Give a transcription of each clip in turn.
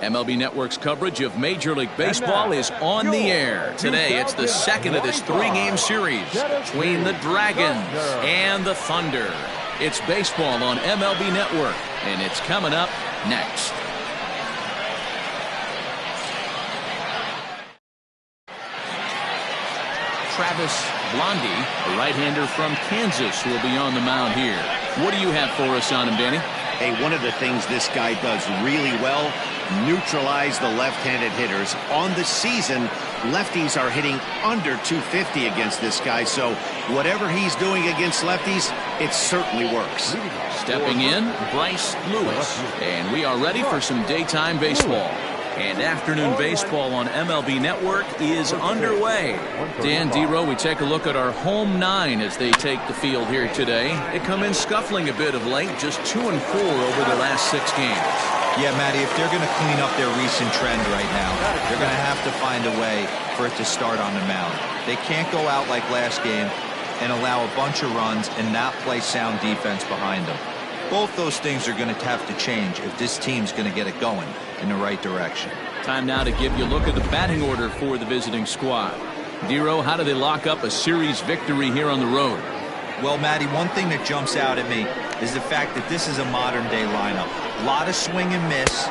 MLB Network's coverage of Major League Baseball is on the air. Today, it's the second of this three-game series between the Dragons and the Thunder. It's baseball on MLB Network, and it's coming up next. Travis Blondie, a right-hander from Kansas, will be on the mound here. What do you have for us on him, Danny? Hey, one of the things this guy does really well, neutralize the left-handed hitters. On the season, lefties are hitting under 250 against this guy, so whatever he's doing against lefties, it certainly works. Stepping in, Bryce Lewis. And we are ready for some daytime baseball. And afternoon baseball on MLB Network is underway. Dan Dero, we take a look at our home nine as they take the field here today. They come in scuffling a bit of late, just 2-4 over the last 6 games. Yeah, Matty, if they're going to clean up their recent trend right now, they're going to have to find a way for it to start on the mound. They can't go out like last game and allow a bunch of runs and not play sound defense behind them. Both those things are going to have to change if this team's going to get it going in the right direction. Time now to give you a look at the batting order for the visiting squad. Dero, how do they lock up a series victory here on the road? Well, Matty, one thing that jumps out at me is the fact that this is a modern-day lineup. A lot of swing and miss,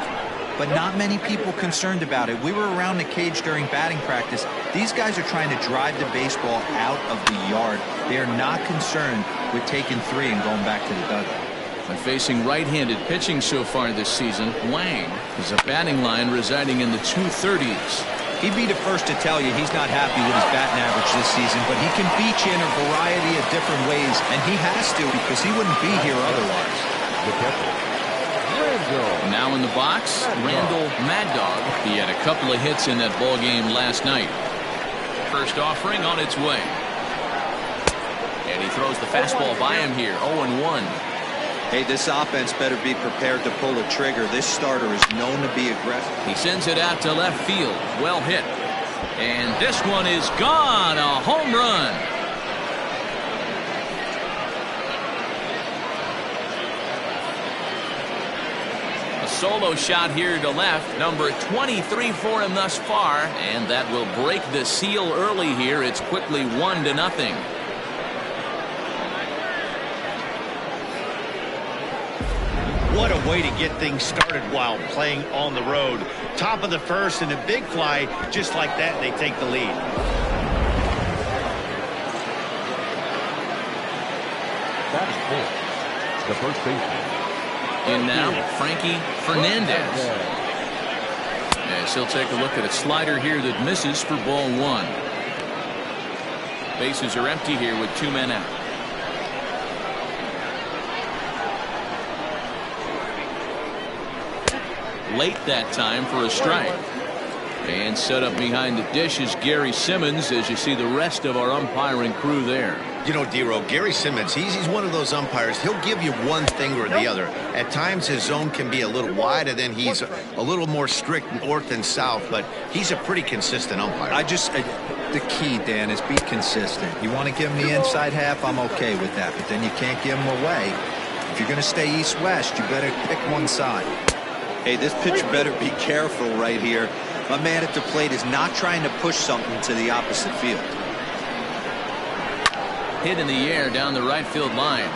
but not many people concerned about it. We were around the cage during batting practice. These guys are trying to drive the baseball out of the yard. They are not concerned with taking 3 and going back to the dugout. When facing right-handed pitching so far this season, Wang is a batting line residing in the 230s. He'd be the first to tell you he's not happy with his batting average this season, but he can beat you in a variety of different ways, and he has to because he wouldn't be here otherwise. Now in the box, Randall Mad Dog. He had a couple of hits in that ball game last night. First offering on its way. And he throws the fastball by him here, 0-1. Hey, this offense better be prepared to pull a trigger. This starter is known to be aggressive. He sends it out to left field. Well hit. And this one is gone. A home run. A solo shot here to left. Number 23 for him thus far. And that will break the seal early here. It's quickly 1-0. What a way to get things started while playing on the road. Top of the first and a big fly, just like that, they take the lead. That is full. The first baseman. In now, Frankie Fernandez. As he'll take a look at a slider here that misses for ball 1. Bases are empty here with 2 men out. Late that time for a strike. And set up behind the dish is Gary Simmons as you see the rest of our umpiring crew there. You know, Dero, Gary Simmons, he's one of those umpires. He'll give you one thing or the other. At times his zone can be a little wide, and then he's a little more strict north and south, but he's a pretty consistent umpire. The key, Dan, is be consistent. You want to give him the inside half, I'm okay with that, but then you can't give him away. If you're going to stay east-west, you better pick one side. Hey, this pitcher better be careful right here. My man at the plate is not trying to push something to the opposite field. Hit in the air down the right field line.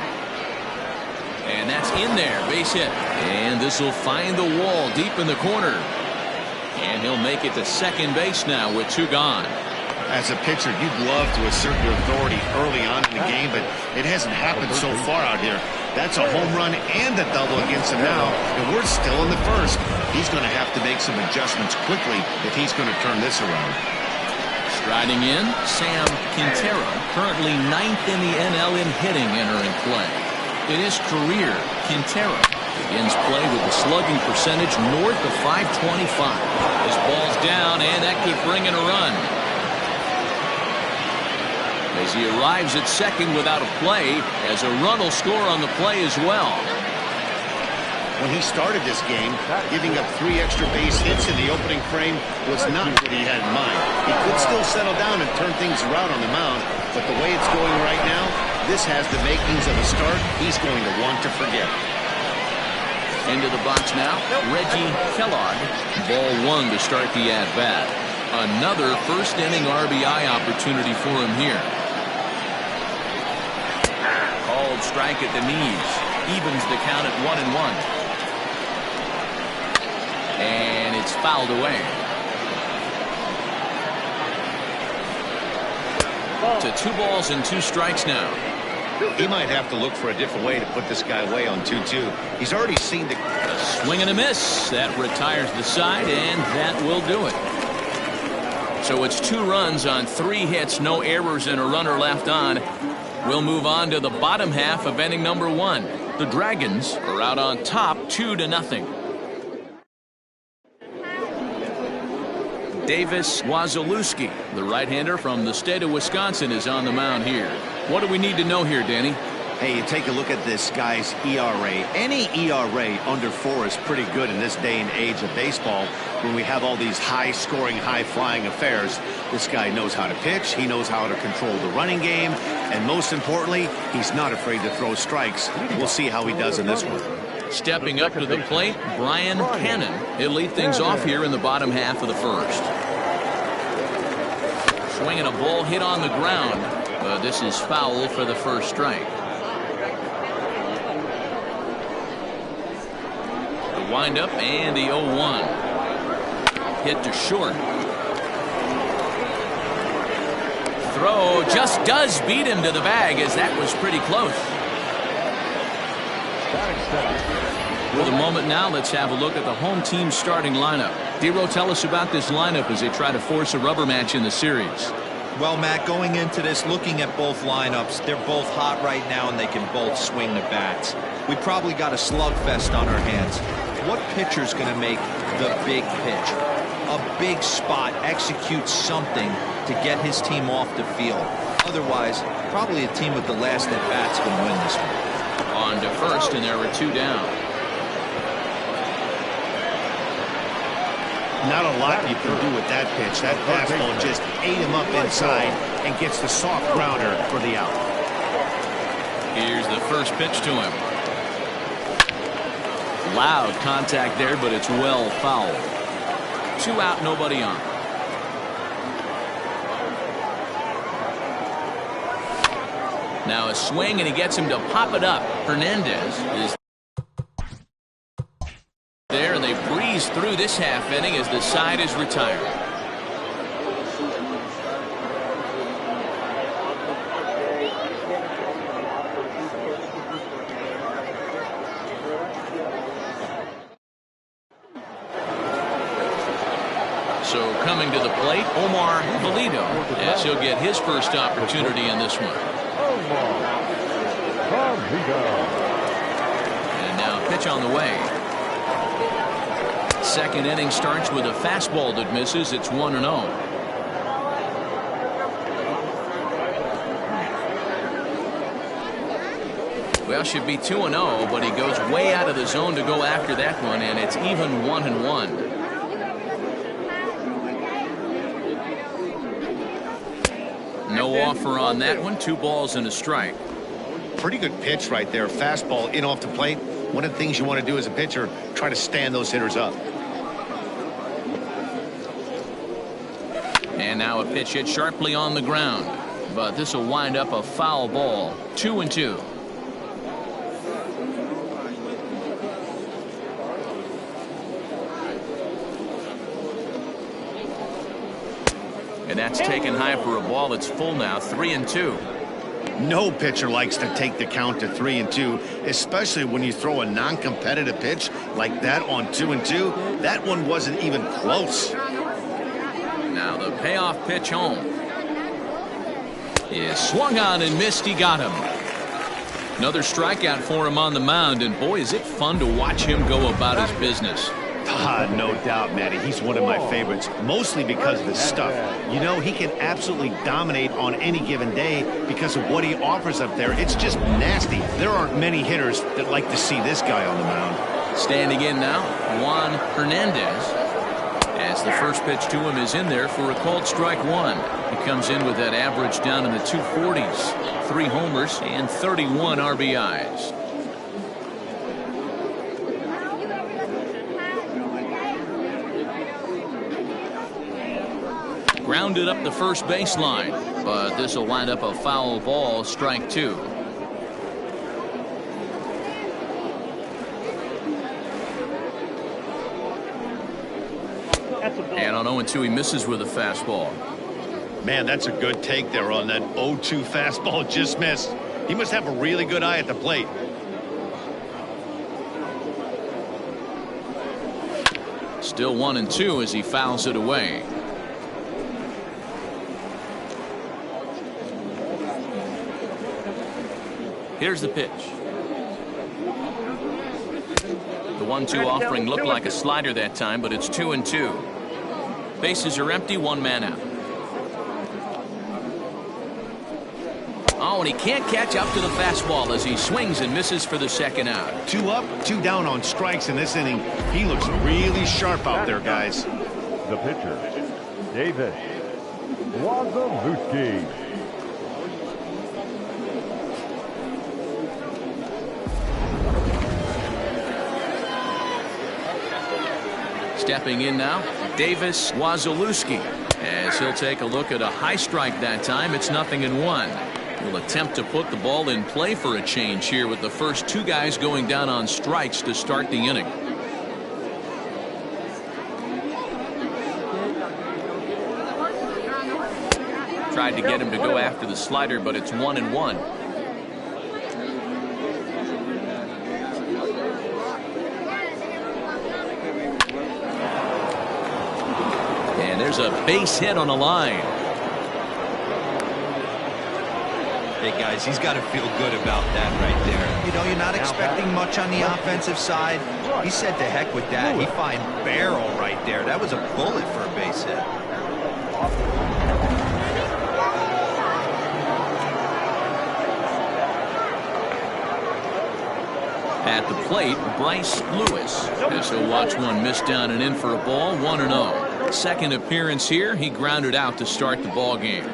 And that's in there. Base hit. And this will find the wall deep in the corner. And he'll make it to second base now with 2 gone. As a pitcher, you'd love to assert your authority early on in the game, but it hasn't happened so far out here. That's a home run and a double against him now, and we're still in the first. He's going to have to make some adjustments quickly if he's going to turn this around. Striding in, Sam Quintero, currently 9th in the NL in hitting, entering play. In his career, Quintero begins play with a slugging percentage north of .525. His ball's down, and that could bring in a run. As he arrives at second without a play, as a run will score on the play as well. When he started this game, giving up 3 extra base hits in the opening frame was not what he had in mind. He could still settle down and turn things around on the mound, but the way it's going right now, this has the makings of a start he's going to want to forget. Into the box now, Reggie Kellogg. Ball one to start the at-bat. Another first-inning RBI opportunity for him here. Called strike at the knees. Evens the count at 1-1. And it's fouled away. To 2 balls and 2 strikes now. He might have to look for a different way to put this guy away on 2-2. He's already seen the swing and a miss. That retires the side, and that will do it. So it's 2 runs on 3 hits, no errors, and a runner left on. We'll move on to the bottom half of inning number 1. The Dragons are out on top 2-0. Davis Wazalewski, the right-hander from the state of Wisconsin, is on the mound here. What do we need to know here, Danny? Hey, you take a look at this guy's ERA. Any ERA under 4 is pretty good in this day and age of baseball when we have all these high-scoring, high-flying affairs. This guy knows how to pitch. He knows how to control the running game. And most importantly, he's not afraid to throw strikes. We'll see how he does in this one. Stepping up to the plate, Brian Cannon. He'll lead things off here in the bottom half of the first. Swinging a ball hit on the ground. This is foul for the first strike. The windup and the 0-1. Hit to short. Throw just does beat him to the bag, as that was pretty close. For the moment now, let's have a look at the home team starting lineup. Dero, tell us about this lineup as they try to force a rubber match in the series. Well, Matt, going into this, looking at both lineups, they're both hot right now and they can both swing the bats. We probably got a slugfest on our hands. What pitcher's going to make the big pitch? A big spot, execute something to get his team off the field. Otherwise, probably a team with the last at bat's going to win this one. On to first, and there are 2 down. Not a lot you can do with that pitch. That fastball just ate him up inside and gets the soft grounder for the out. Here's the first pitch to him. Loud contact there, but it's well fouled. 2 out, nobody on. Now a swing, and he gets him to pop it up. Hernandez is there, and they breeze through this half inning as the side is retired. So coming to the plate, Omar Valido, as he'll get his first opportunity in this one. And now a pitch on the way. Second inning starts with a fastball that misses. It's 1-0. Well, should be 2-0, but he goes way out of the zone to go after that one, and it's even 1-1. No offer on that one. 2 balls and a strike. Pretty good pitch right there. Fastball in off the plate. One of the things you want to do as a pitcher, try to stand those hitters up. And now a pitch hit sharply on the ground. But this will wind up a foul ball. 2-2. And that's taken high for a ball that's full now. 3-2. No pitcher likes to take the count to 3-2, especially when you throw a non-competitive pitch like that on 2-2. That one wasn't even close. Now the payoff pitch home is swung on and missed. He got him. Another strikeout for him on the mound, and boy, is it fun to watch him go about his business. No doubt, Matty. He's one of my favorites, mostly because of his stuff. You know, he can absolutely dominate on any given day because of what he offers up there. It's just nasty. There aren't many hitters that like to see this guy on the mound. Standing in now, Juan Hernandez, as the first pitch to him is in there for a called strike 1. He comes in with that average down in the 240s. 3 homers and 31 RBIs. Grounded up the first baseline, but this will wind up a foul ball, strike 2. And on 0-2, he misses with a fastball. Man, that's a good take there on that 0-2 fastball. Just missed. He must have a really good eye at the plate. Still 1-2 as he fouls it away. Here's the pitch. The 1-2 offering looked like a slider that time, but it's 2-2. Bases are empty, 1 man out. Oh, and he can't catch up to the fastball as he swings and misses for the second out. 2 up, 2 down on strikes in this inning. He looks really sharp out there, guys. The pitcher, Davis Wasilewski. Stepping in now, Davis Wasilewski, as he'll take a look at a high strike that time. It's 0-1. He'll attempt to put the ball in play for a change here with the first 2 guys going down on strikes to start the inning. Tried to get him to go after the slider, but it's 1-1. And there's a base hit on the line. Hey, guys, he's got to feel good about that right there. You know, you're not expecting much on the offensive side. He said to heck with that. He find barrel right there. That was a bullet for a base hit. At the plate, Bryce Lewis, as he'll watch one miss down and in for a ball. 1-0. Second appearance here. He grounded out to start the ball game.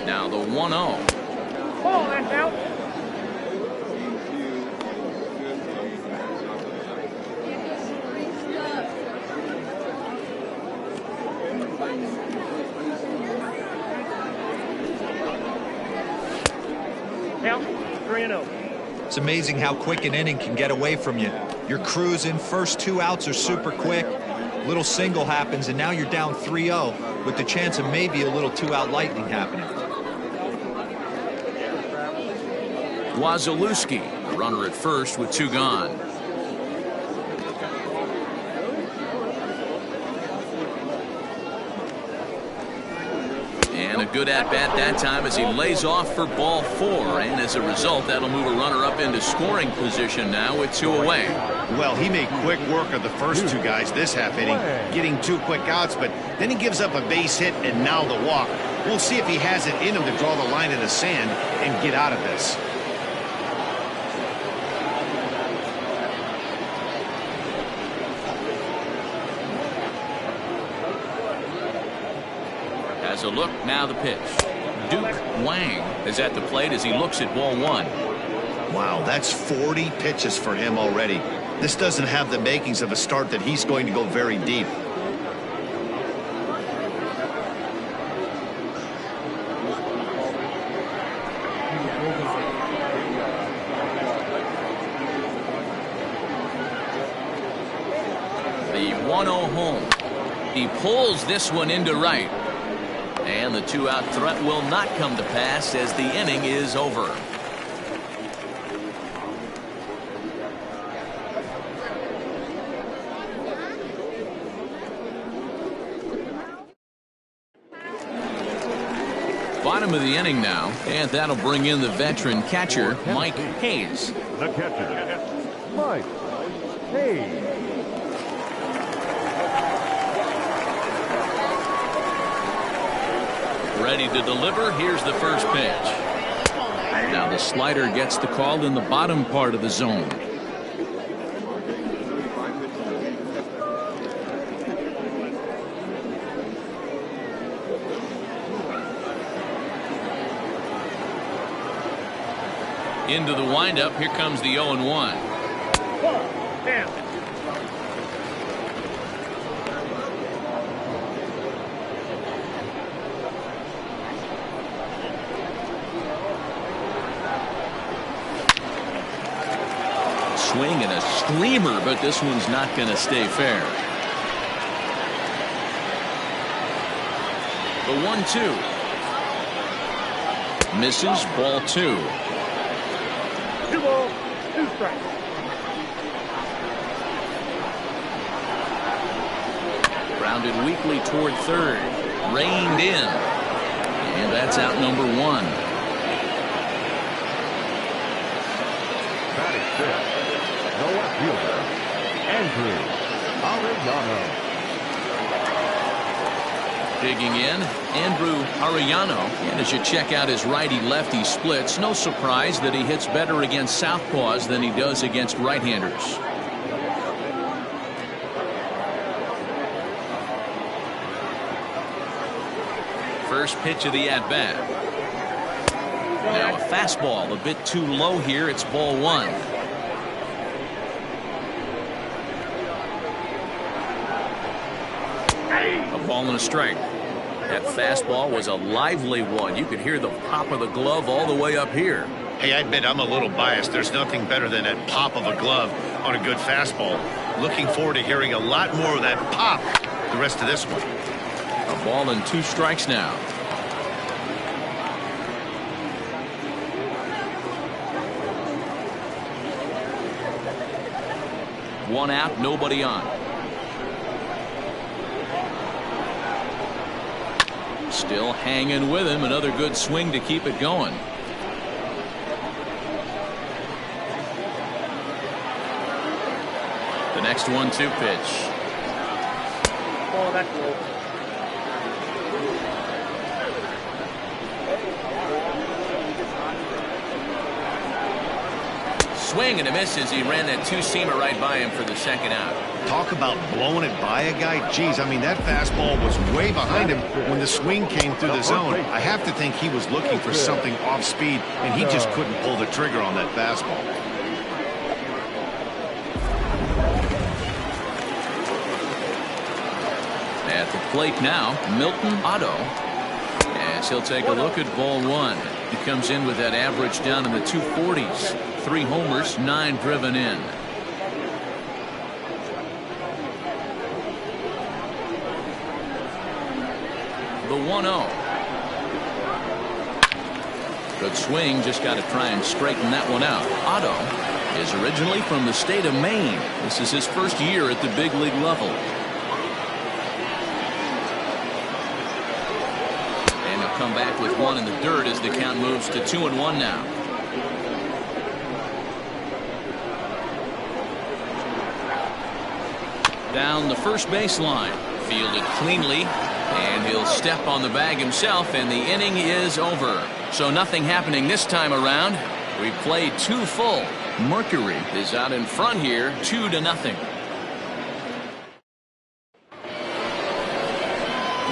Now the 1-0. Oh, that's out. Count 3-0. It's amazing how quick an inning can get away from you. You're cruising. First 2 outs are super quick. Little single happens, and now you're down 3-0 with the chance of maybe a little 2-out lightning happening. Wasilewski, the runner at first with 2 gone. And a good at-bat that time as he lays off for ball 4. And as a result, that'll move a runner up into scoring position now with 2 away. Well, he made quick work of the first 2 guys this half inning, getting 2 quick outs, but then he gives up a base hit and now the walk. We'll see if he has it in him to draw the line in the sand and get out of this. As a look, now the pitch. Duke Wang is at the plate as he looks at ball 1. Wow, that's 40 pitches for him already. This doesn't have the makings of a start that he's going to go very deep. The 1-0 home. He pulls this one into right. And the 2-out threat will not come to pass as the inning is over. Bottom of the inning now, and that'll bring in the veteran catcher, Mike Hayes. The catcher, Mike Hayes. Ready to deliver. Here's the first pitch. Now the slider gets the call in the bottom part of the zone. Into the windup. Here comes the 0-1. Ball, down. Swing and a screamer, but this one's not going to stay fair. The 1-2. Misses, ball 2. 2 balls, 2 strikes. Grounded weakly toward third. Reined in. And that's out number 1. Batting fifth, the left fielder, Andrew Arellano. Digging in, Andrew Arellano. And as you check out his righty-lefty splits, no surprise that he hits better against southpaws than he does against right-handers. First pitch of the at-bat. Now a fastball a bit too low here. It's ball 1. A ball and a strike. That fastball was a lively one. You could hear the pop of the glove all the way up here. Hey, I admit I'm a little biased. There's nothing better than that pop of a glove on a good fastball. Looking forward to hearing a lot more of that pop the rest of this one. A ball and 2 strikes now. One out, nobody on. Still hanging with him. Another good swing to keep it going. The next 1-2 pitch. Ball, that's low. Swing and a miss as he ran that 2-seamer right by him for the second out. Talk about blowing it by a guy. Geez, I mean, that fastball was way behind him when the swing came through the zone. I have to think he was looking for something off speed, and he just couldn't pull the trigger on that fastball. At the plate now, Milton Otto. As he'll take a look at ball 1. He comes in with that average down in the 240s. 3 homers, 9 driven in. The 1-0. Good swing, just got to try and straighten that one out. Otto is originally from the state of Maine. This is his first year at the big league level. And he'll come back with 1 in the dirt as the count moves to 2-1 now. Down the first baseline, fielded cleanly, and he'll step on the bag himself, and the inning is over. So nothing happening this time around. We played 2 full. Mercury is out in front here, 2-0.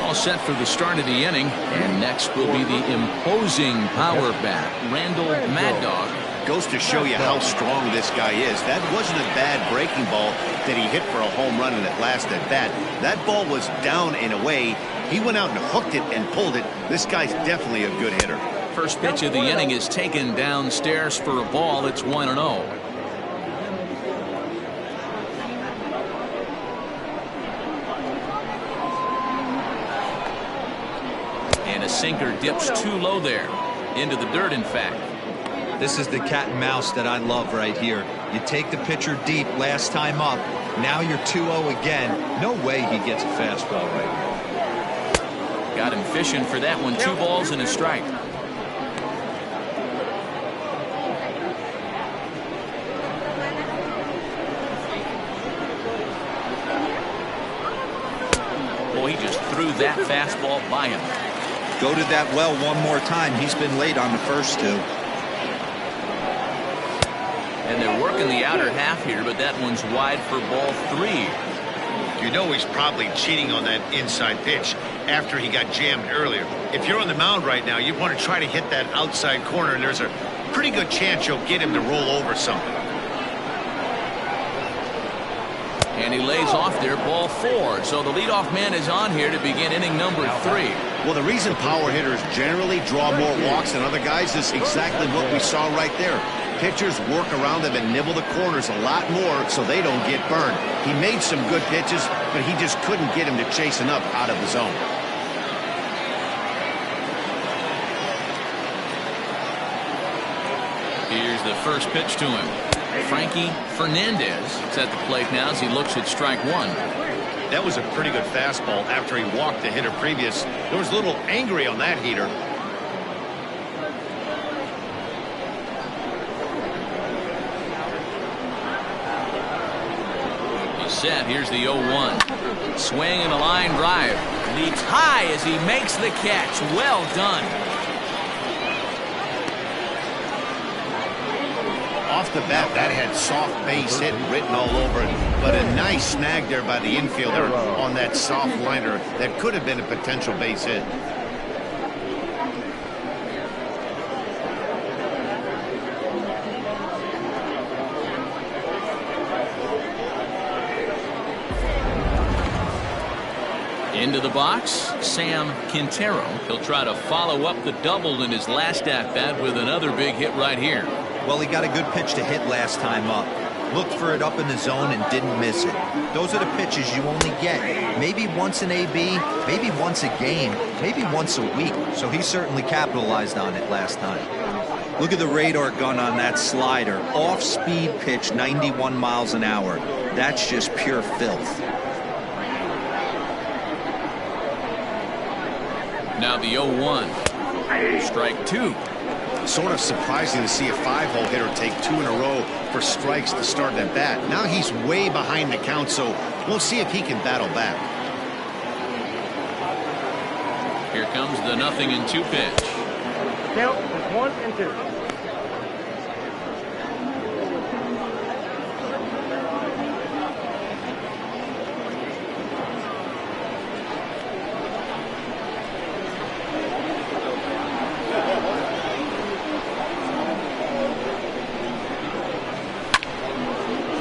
All set for the start of the inning, and next will be the imposing power bat, Randall Mad Dog. Goes to show you how strong this guy is. That wasn't a bad breaking ball that he hit for a home run in that last at bat. That ball was down and away. He went out and hooked it and pulled it. This guy's definitely a good hitter. First pitch of the inning is taken downstairs for a ball. It's 1-0. And a sinker dips too low there. Into the dirt, in fact. This is the cat and mouse that I love right here. You take the pitcher deep last time up. Now you're 2-0 again. No way he gets a fastball right here. Got him fishing for that one. 2 balls and a strike. Boy, he just threw that fastball by him. Go to that well one more time. He's been late on the first 2. And they're working the outer half here, but that one's wide for ball 3. You know he's probably cheating on that inside pitch after he got jammed earlier. If you're on the mound right now, you want to try to hit that outside corner, and there's a pretty good chance you'll get him to roll over something. And he lays off there, ball 4. So the leadoff man is on here to begin inning number 3. Well, the reason power hitters generally draw more walks than other guys is exactly what we saw right there. Pitchers work around them and nibble the corners a lot more so they don't get burned. He made some good pitches, but he just couldn't get him to chase enough out of the zone. Here's the first pitch to him. Frankie Fernandez is at the plate now as he looks at strike 1. That was a pretty good fastball after he walked the hitter previous. There was a little angry on that heater. He's set. Here's the 0-1. Swing and a line drive. Leaps high as he makes the catch. Well done. Off the bat, that had soft base hit written all over it, but a nice snag there by the infielder on that soft liner that could have been a potential base hit. Into the box, Sam Quintero. He'll try to follow up the double in his last at-bat with another big hit right here. Well, he got a good pitch to hit last time up. Looked for it up in the zone and didn't miss it. Those are the pitches you only get. Maybe once an AB, maybe once a game, maybe once a week. So he certainly capitalized on it last time. Look at the radar gun on that slider. Off-speed pitch, 91 miles an hour. That's just pure filth. Now the 0-1. Strike 2. Sort of surprising to see a 5-hole hitter take 2 in a row for strikes to start at bat. Now he's way behind the count, so we'll see if he can battle back. Here comes the 0-2 pitch. Count is 1 and 2.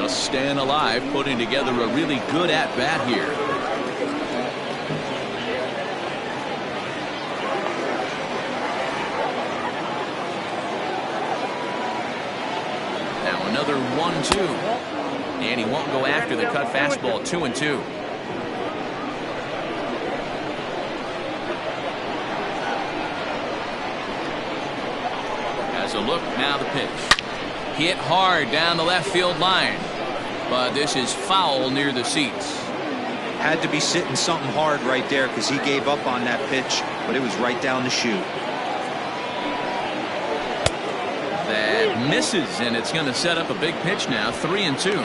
Staying alive, putting together a really good at-bat here. Now another 1-2. And he won't go after the cut fastball. 2-2. Has a look, now the pitch. Hit hard down the left field line. But this is foul near the seats. Had to be sitting something hard right there because he gave up on that pitch, but it was right down the chute. That misses, and it's going to set up a big pitch now. 3-2.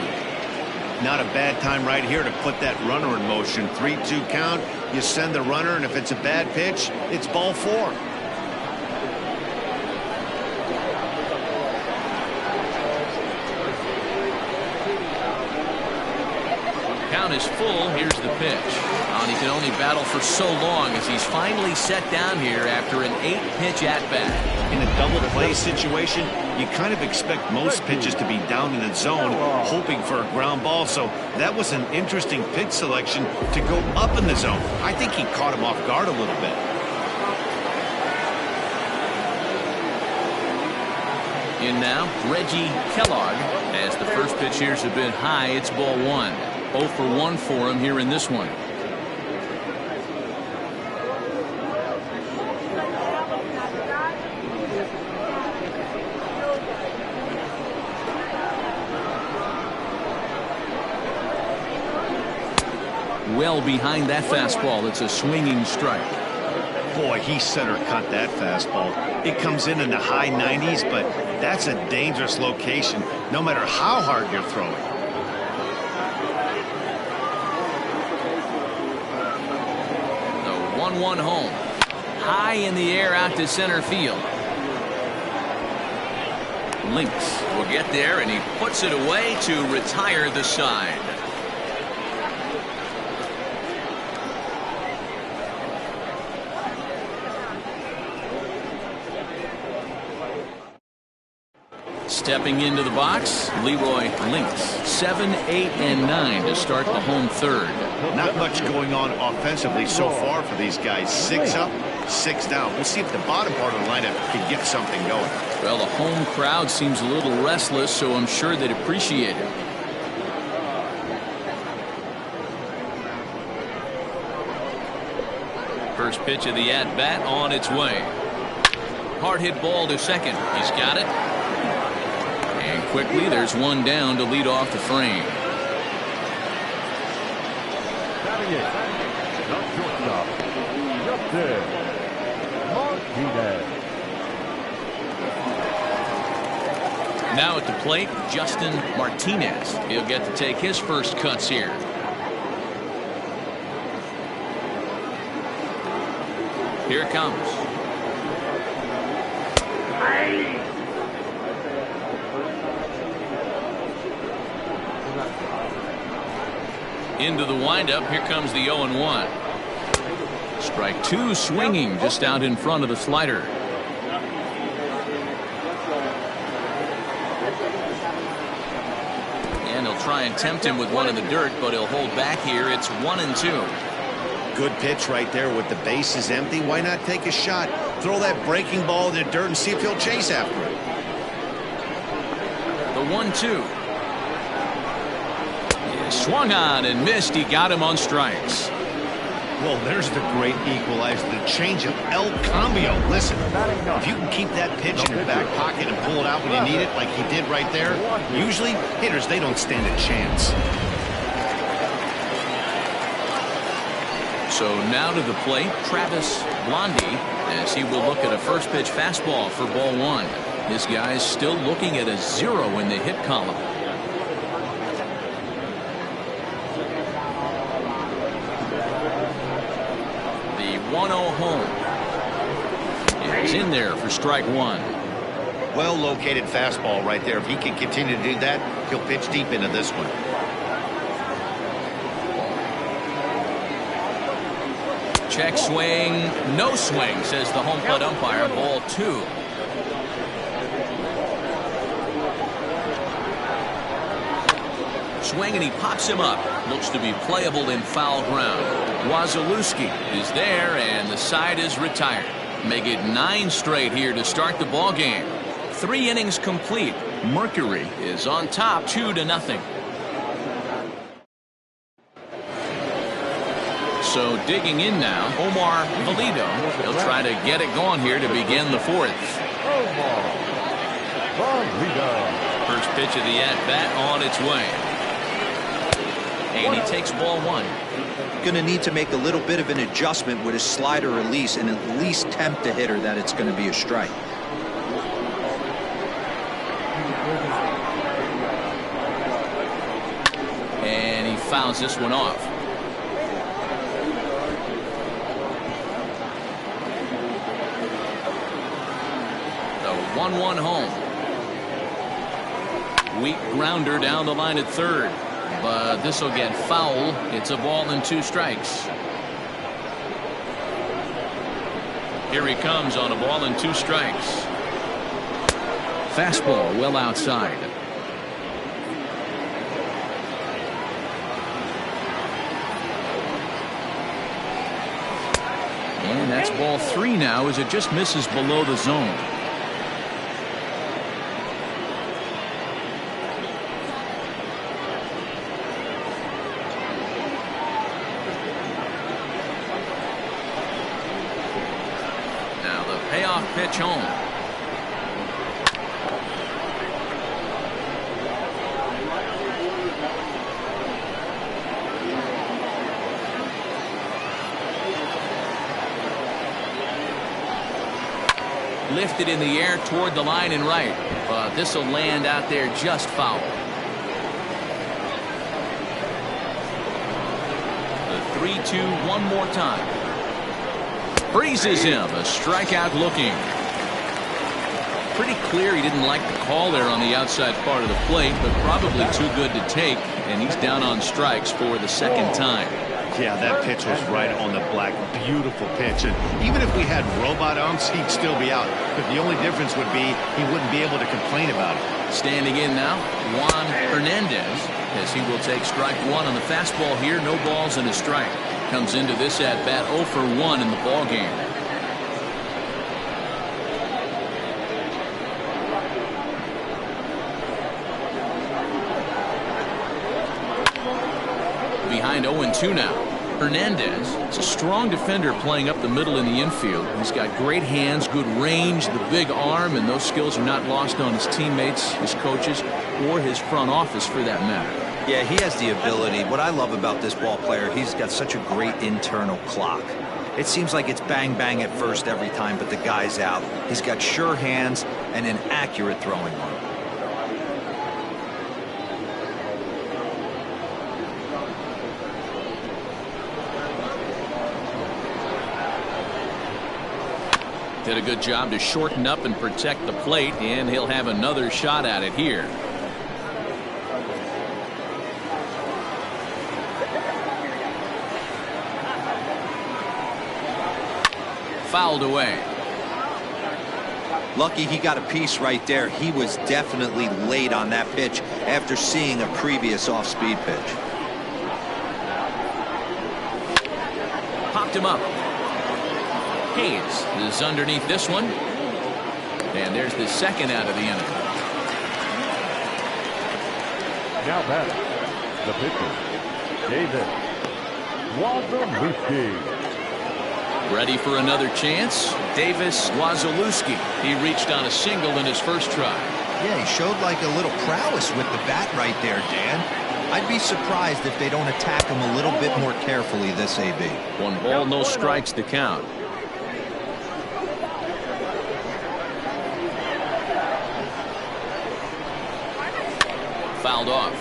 Not a bad time right here to put that runner in motion. 3-2 count. You send the runner, and if it's a bad pitch, it's ball 4. Count is full. Here's the pitch. And he can only battle for so long as he's finally set down here after an 8-pitch at-bat. In a double play situation, you kind of expect most pitches to be down in the zone, hoping for a ground ball. So that was an interesting pitch selection to go up in the zone. I think he caught him off guard a little bit. In now, Reggie Kellogg. As the first pitch here's a bit high, it's ball 1. 0 for 1 for him here in this one. Well behind that fastball. It's a swinging strike. Boy, he center cut that fastball. It comes in the high 90s, but that's a dangerous location no matter how hard you're throwing. The 1-1 home. High in the air out to center field. Links will get there, and he puts it away to retire the side. Stepping into the box, Leroy Links. 7, 8, and 9 to start the home third. Not much going on offensively so far for these guys. 6 up, 6 down. We'll see if the bottom part of the lineup can get something going. Well, the home crowd seems a little restless, so I'm sure they'd appreciate it. First pitch of the at-bat on its way. Hard hit ball to second. He's got it. And quickly there's one down to lead off the frame. Batting it, the shortstop, Justin Martinez. Now at the plate, Justin Martinez. He'll get to take his first cuts here. Here it comes. Into the windup. Here comes the 0-1. Strike 2 swinging just out in front of the slider. And he'll try and tempt him with one in the dirt, but he'll hold back here. It's 1-2. Good pitch right there with the bases empty. Why not take a shot? Throw that breaking ball in the dirt and see if he'll chase after it. The 1-2. Yeah, swung on and missed. He got him on strikes. Well, there's the great equalizer, the changeup, El Cambio. Listen, if you can keep that pitch in your back pocket and pull it out when you need it like he did right there, usually hitters, they don't stand a chance. So now to the plate, Travis Blondie, as he will look at a first pitch fastball for ball 1. This guy's still looking at a 0 in the hit column. The 1-0 home. It's in there for strike 1. Well located fastball right there. If he can continue to do that, he'll pitch deep into this one. Check swing, no swing, says the home plate umpire. Ball 2. Swing and he pops him up. Looks to be playable in foul ground. Wazalewski is there and the side is retired. Make it 9 straight here to start the ball game. 3 innings complete. Mercury is on top 2-0. So digging in now, Omar Valido. He'll try to get it going here to begin the 4th. First pitch of the at-bat on its way. And he takes ball 1. Going to need to make a little bit of an adjustment with his slider release and at least tempt the hitter that it's going to be a strike. And he fouls this one off. The 1-1 home. Weak grounder down the line at third. But this will get foul. It's a ball and 2 strikes. Here he comes on a ball and 2 strikes. Fastball well outside. And that's ball 3 now as it just misses below the zone. Payoff pitch home. Lifted in the air toward the line and right, but this will land out there just foul. The 3-2 one more time. Freezes him. A strikeout looking. Pretty clear he didn't like the call there on the outside part of the plate, but probably too good to take, and he's down on strikes for the 2nd time. Yeah, that pitch was right on the black. Beautiful pitch. And even if we had robot umps, he'd still be out. But the only difference would be he wouldn't be able to complain about it. Standing in now, Juan Hernandez, as he will take strike one on the fastball here. No balls and a strike. Comes into this at bat 0 for 1 in the ball game. Behind 0-2 now. Hernandez is a strong defender playing up the middle in the infield. He's got great hands, good range, the big arm, and those skills are not lost on his teammates, his coaches, or his front office for that matter. Yeah, he has the ability. What I love about this ball player, he's got such a great internal clock. It seems like it's bang bang at first every time, but the guy's out. He's got sure hands and an accurate throwing arm. Did a good job to shorten up and protect the plate, and he'll have another shot at it here. Fouled away. Lucky he got a piece right there. He was definitely late on that pitch after seeing a previous off-speed pitch. Popped him up. Hayes is underneath this one. And there's the second out of the inning. Now batting, the pitcher, David Wazalewski. Ready for another chance. Davis Wazalewski. He reached on a single in his first try. Yeah, he showed like a little prowess with the bat right there, Dan. I'd be surprised if they don't attack him a little bit more carefully this AB. 1 ball, no strikes to count. Fouled off.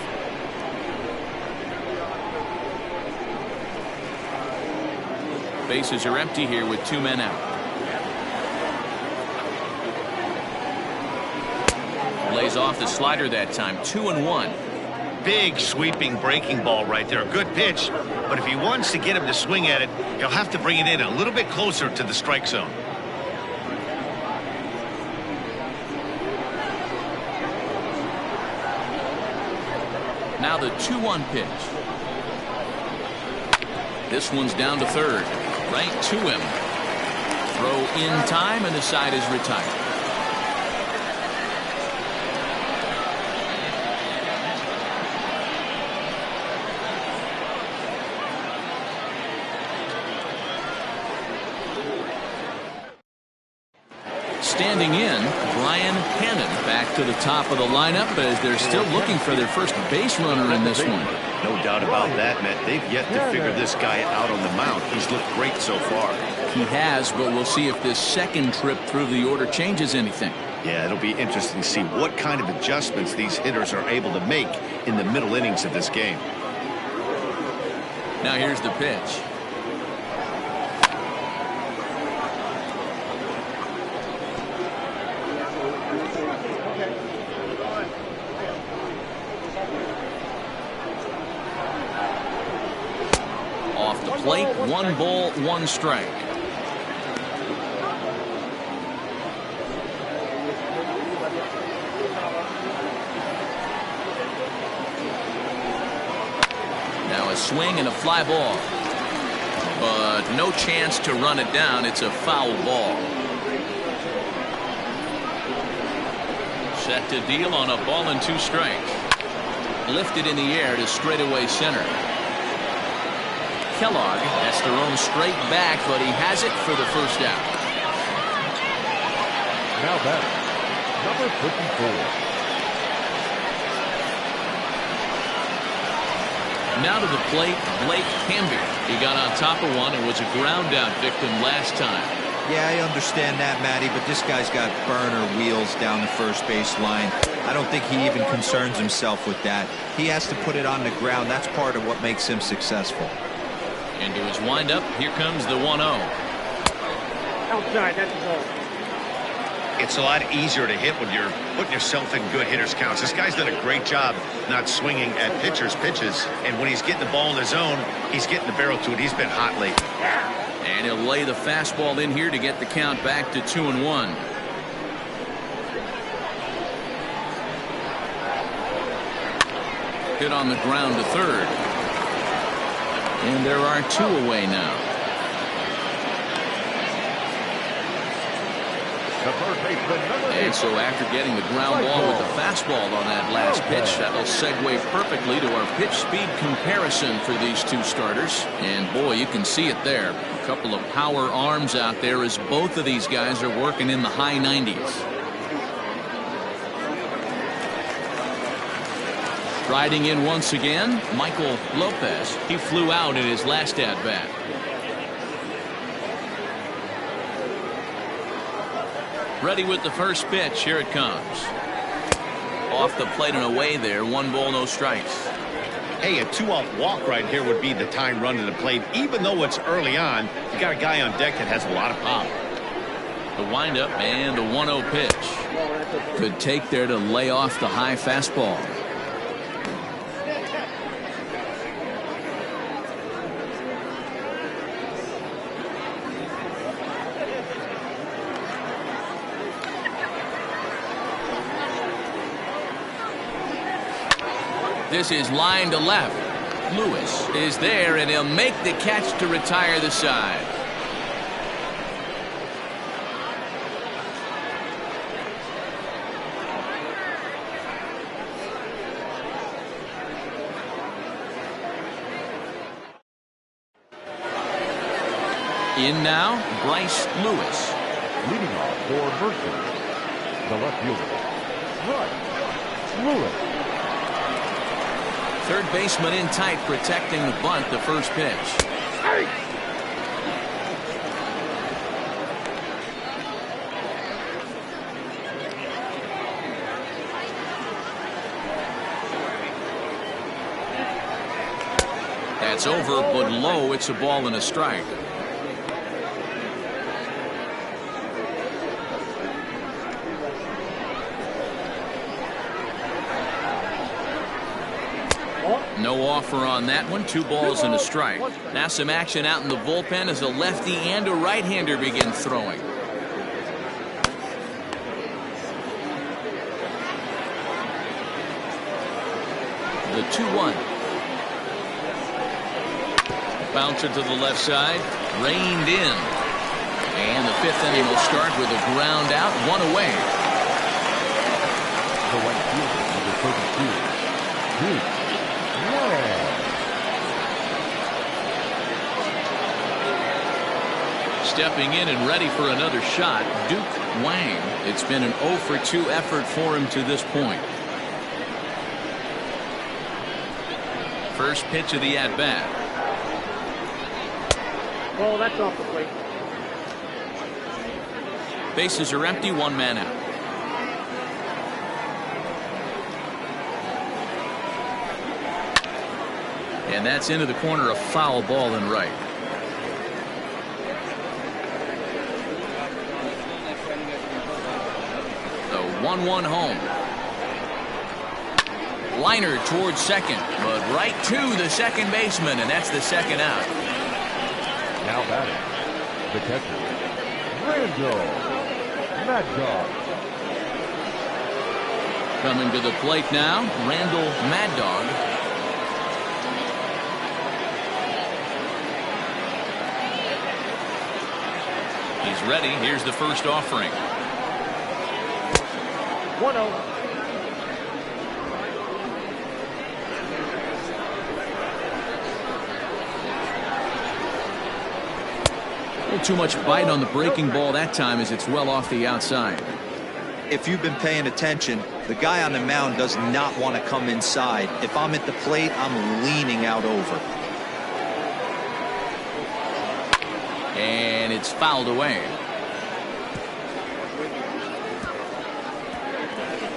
Bases are empty here with 2 men out. Lays off the slider that time. 2-1. Big sweeping breaking ball right there. A good pitch, but if he wants to get him to swing at it, he'll have to bring it in a little bit closer to the strike zone. Now the 2-1 pitch. This one's down to third. Right to him. Throw in time, and the side is retired. Standing in, Brian Hannon back to the top of the lineup as they're still looking for their first base runner in this one. No doubt about that, Matt. They've yet to figure this guy out on the mound. He's looked great so far. He has, but we'll see if this second trip through the order changes anything. Yeah, it'll be interesting to see what kind of adjustments these hitters are able to make in the middle innings of this game. Now here's the pitch. Off the plate, 1 ball, 1 strike. Now a swing and a fly ball. But no chance to run it down. It's a foul ball. Set to deal on a ball and 2 strikes. Lifted in the air to straightaway center. Kellogg has thrown straight back, but he has it for the first out. Now batting, number 54. Now to the plate, Blake Camby. He got on top of one and was a ground out victim last time. Yeah, I understand that, Matty, but this guy's got burner wheels down the first base line. I don't think he even concerns himself with that. He has to put it on the ground. That's part of what makes him successful. Into his windup, here comes the 1-0. Outside, that's a ball. It's a lot easier to hit when you're putting yourself in good hitters counts. This guy's done a great job not swinging at pitchers' pitches, and when he's getting the ball in his zone, he's getting the barrel to it. He's been hot late. And he'll lay the fastball in here to get the count back to 2-1. Hit on the ground to third. And there are 2 away now. And so after getting the ground ball with the fastball on that last pitch, that'll segue perfectly to our pitch speed comparison for these 2 starters. And boy, you can see it there. A couple of power arms out there as both of these guys are working in the high 90s. Riding in once again, Michael Lopez. He flew out in his last at-bat. Ready with the first pitch. Here it comes. Off the plate and away there. 1 ball, no strikes. Hey, a 2-out walk right here would be the time run to the plate. Even though it's early on, you got a guy on deck that has a lot of pop. The windup and the 1-0 pitch. Good take there to lay off the high fastball. This is line to left. Lewis is there, and he'll make the catch to retire the side. In now, Bryce Lewis. Leading off for Mercury, the left fielder, Bryce Lewis. Third baseman in tight, protecting the bunt, the first pitch. That's over, but low. It's a ball and a strike. No offer on that one. 2 balls and a strike. Now some action out in the bullpen as a lefty and a right-hander begin throwing. The 2-1. Bouncer to the left side. Reined in. And the 5th inning will start with a ground out, 1 away. The right fielder, number 32, Duke. Stepping in and ready for another shot, Duke Wang. It's been an 0 for 2 effort for him to this point. First pitch of the at-bat. Ball, that's off the plate. Bases are empty, 1 man out. And that's into the corner, a foul ball and right. The 1-1 home. Liner towards second, but right to the second baseman, and that's the second out. Now batting, the catcher, Randall Mad Dog. Coming to the plate now, Randall Mad Dog. He's ready. Here's the first offering. 1-0. A little too much bite on the breaking ball that time as it's well off the outside. If you've been paying attention, the guy on the mound does not want to come inside. If I'm at the plate, I'm leaning out over. And it's fouled away.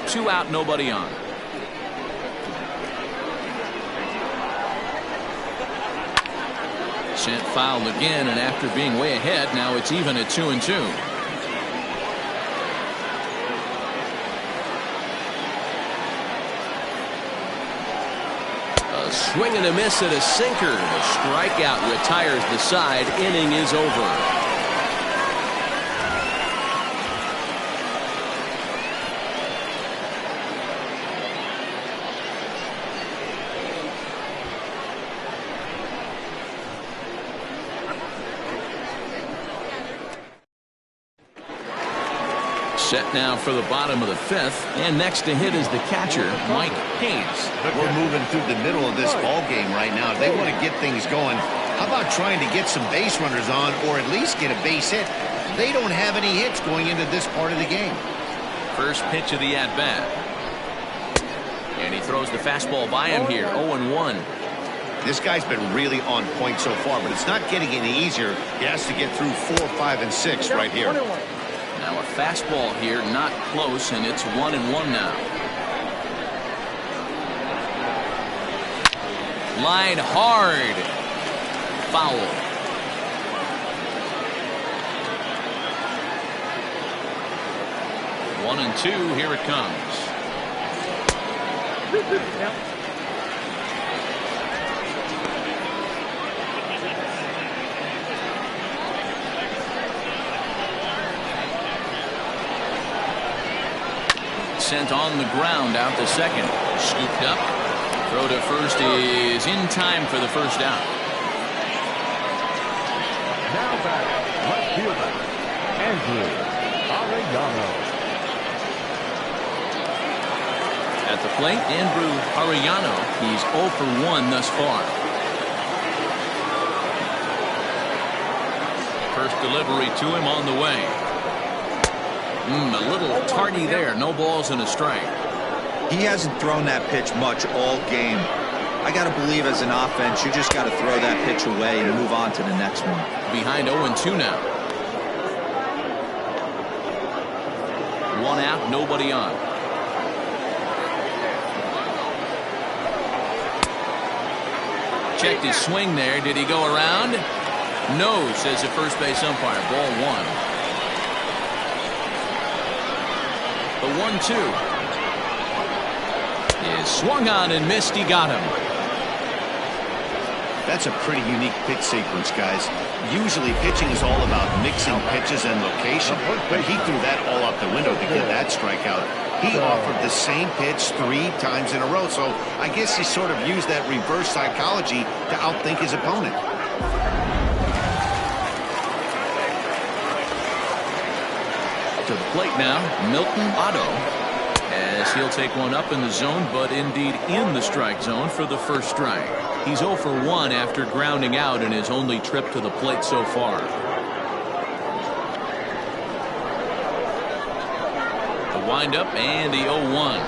2 out, nobody on. Sent foul again, and after being way ahead, now it's even at 2-2. A swing and a miss at a sinker. The strikeout retires the side. Inning is over. Set now for the bottom of the fifth, and next to hit is the catcher, Mike Hayes. We're moving through the middle of this ball game right now. They want to get things going. How about trying to get some base runners on, or at least get a base hit? They don't have any hits going into this part of the game. First pitch of the at-bat. And he throws the fastball by him here, 0-1. This guy's been really on point so far, but it's not getting any easier. He has to get through 4, 5, and 6 right here. Now a fastball here, not close, and it's 1-1 now. Line hard. Foul. One and two, here it comes. Sent on the ground out to second. Scooped up. Throw to first is in time for the first out. Now back, left fielder, Andrew Arellano. At the plate, Andrew Arellano. He's 0 for 1 thus far. First delivery to him on the way. A little tardy there. No balls and a strike. He hasn't thrown that pitch much all game. I got to believe as an offense, you just got to throw that pitch away and move on to the next one. Behind 0-2 now. One out, nobody on. Checked his swing there. Did he go around? No, says the first base umpire. Ball one. The 1-2 is swung on and missed. He got him. That's a pretty unique pitch sequence, guys. Usually pitching is all about mixing pitches and location, but he threw that all out the window to get that strikeout. He offered the same pitch 3 times in a row, so I guess he sort of used that reverse psychology to outthink his opponent. To the plate now, Milton Otto, as he'll take one up in the zone, but indeed in the strike zone for the first strike. He's 0 for 1 after grounding out in his only trip to the plate so far. The windup and the 0-1.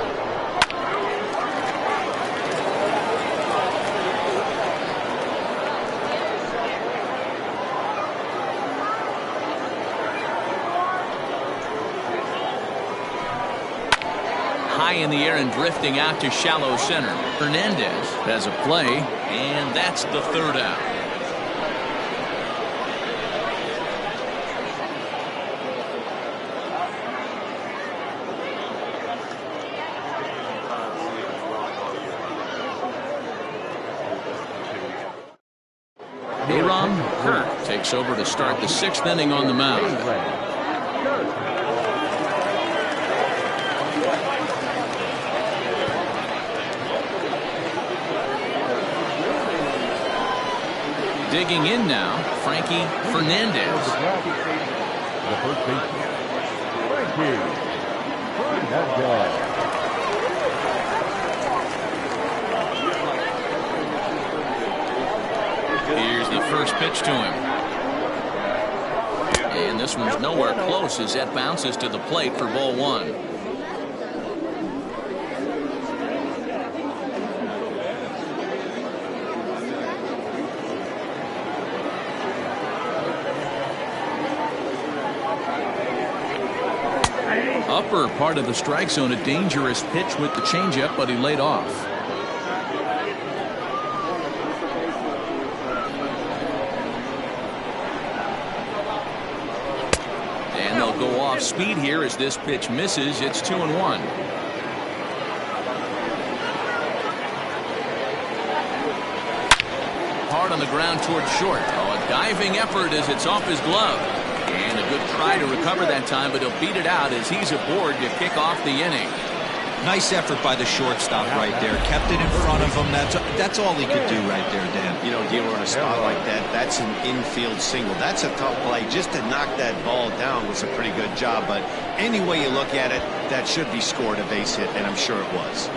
High in the air and drifting out to shallow center. Hernandez has a play, and that's the third out. Aram Kirk takes over to start the 6th inning on the mound. Digging in now, Frankie Fernandez. The first baseman, Frankie Fernandez. Here's the first pitch to him. And this one's nowhere close as that bounces to the plate for ball one. Upper part of the strike zone, a dangerous pitch with the changeup, but he laid off. And they'll go off speed here as this pitch misses. It's 2-1. Hard on the ground towards short. Oh, a diving effort as it's off his glove. And a good try to recover that time, but he'll beat it out as he's aboard to kick off the inning. Nice effort by the shortstop right there. Kept it in front of him. That's all he could do right there, Dan. You know, Dealer, on a spot like that, that's an infield single. That's a tough play. Just to knock that ball down was a pretty good job. But any way you look at it, that should be scored a base hit, and I'm sure it was.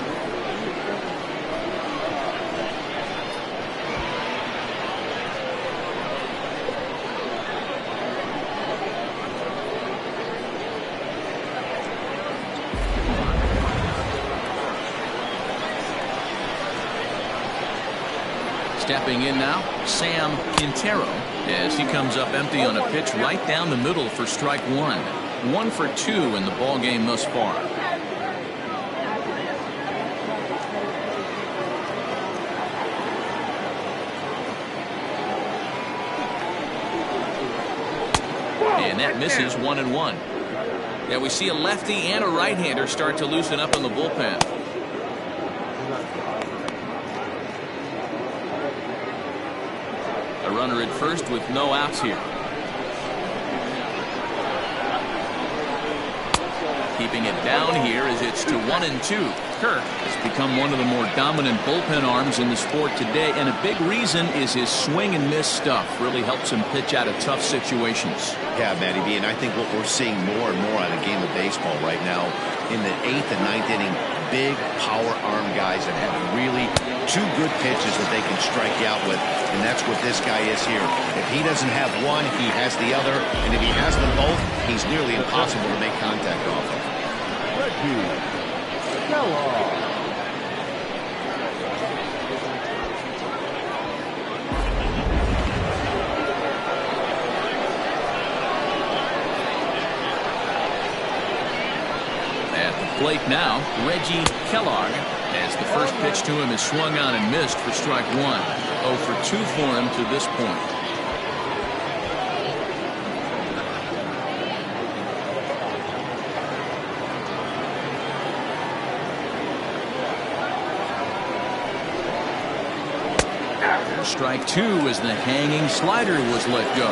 Stepping in now, Sam Quintero, as he comes up empty on a pitch right down the middle for strike one. 1 for 2 in the ball game thus far. And that misses 1-1. Yeah, we see a lefty and a right-hander start to loosen up in the bullpen. A runner at first with no outs here. Keeping it down here as it's to 1-2. Kirk has become one of the more dominant bullpen arms in the sport today, and a big reason is his swing and miss stuff. Really helps him pitch out of tough situations. Yeah, Matty B, and I think what we're seeing more and more out of the game of baseball right now, in the 8th and 9th inning, big power arm guys that have really 2 good pitches that they can strike you out with, and that's what this guy is here. If he doesn't have one, he has the other, and if he has them both, he's nearly impossible to make contact off of. At the plate now, Reggie Kellogg, as the first pitch to him is swung on and missed for strike 1. 0 for 2 for him to this point. Strike 2 as the hanging slider was let go.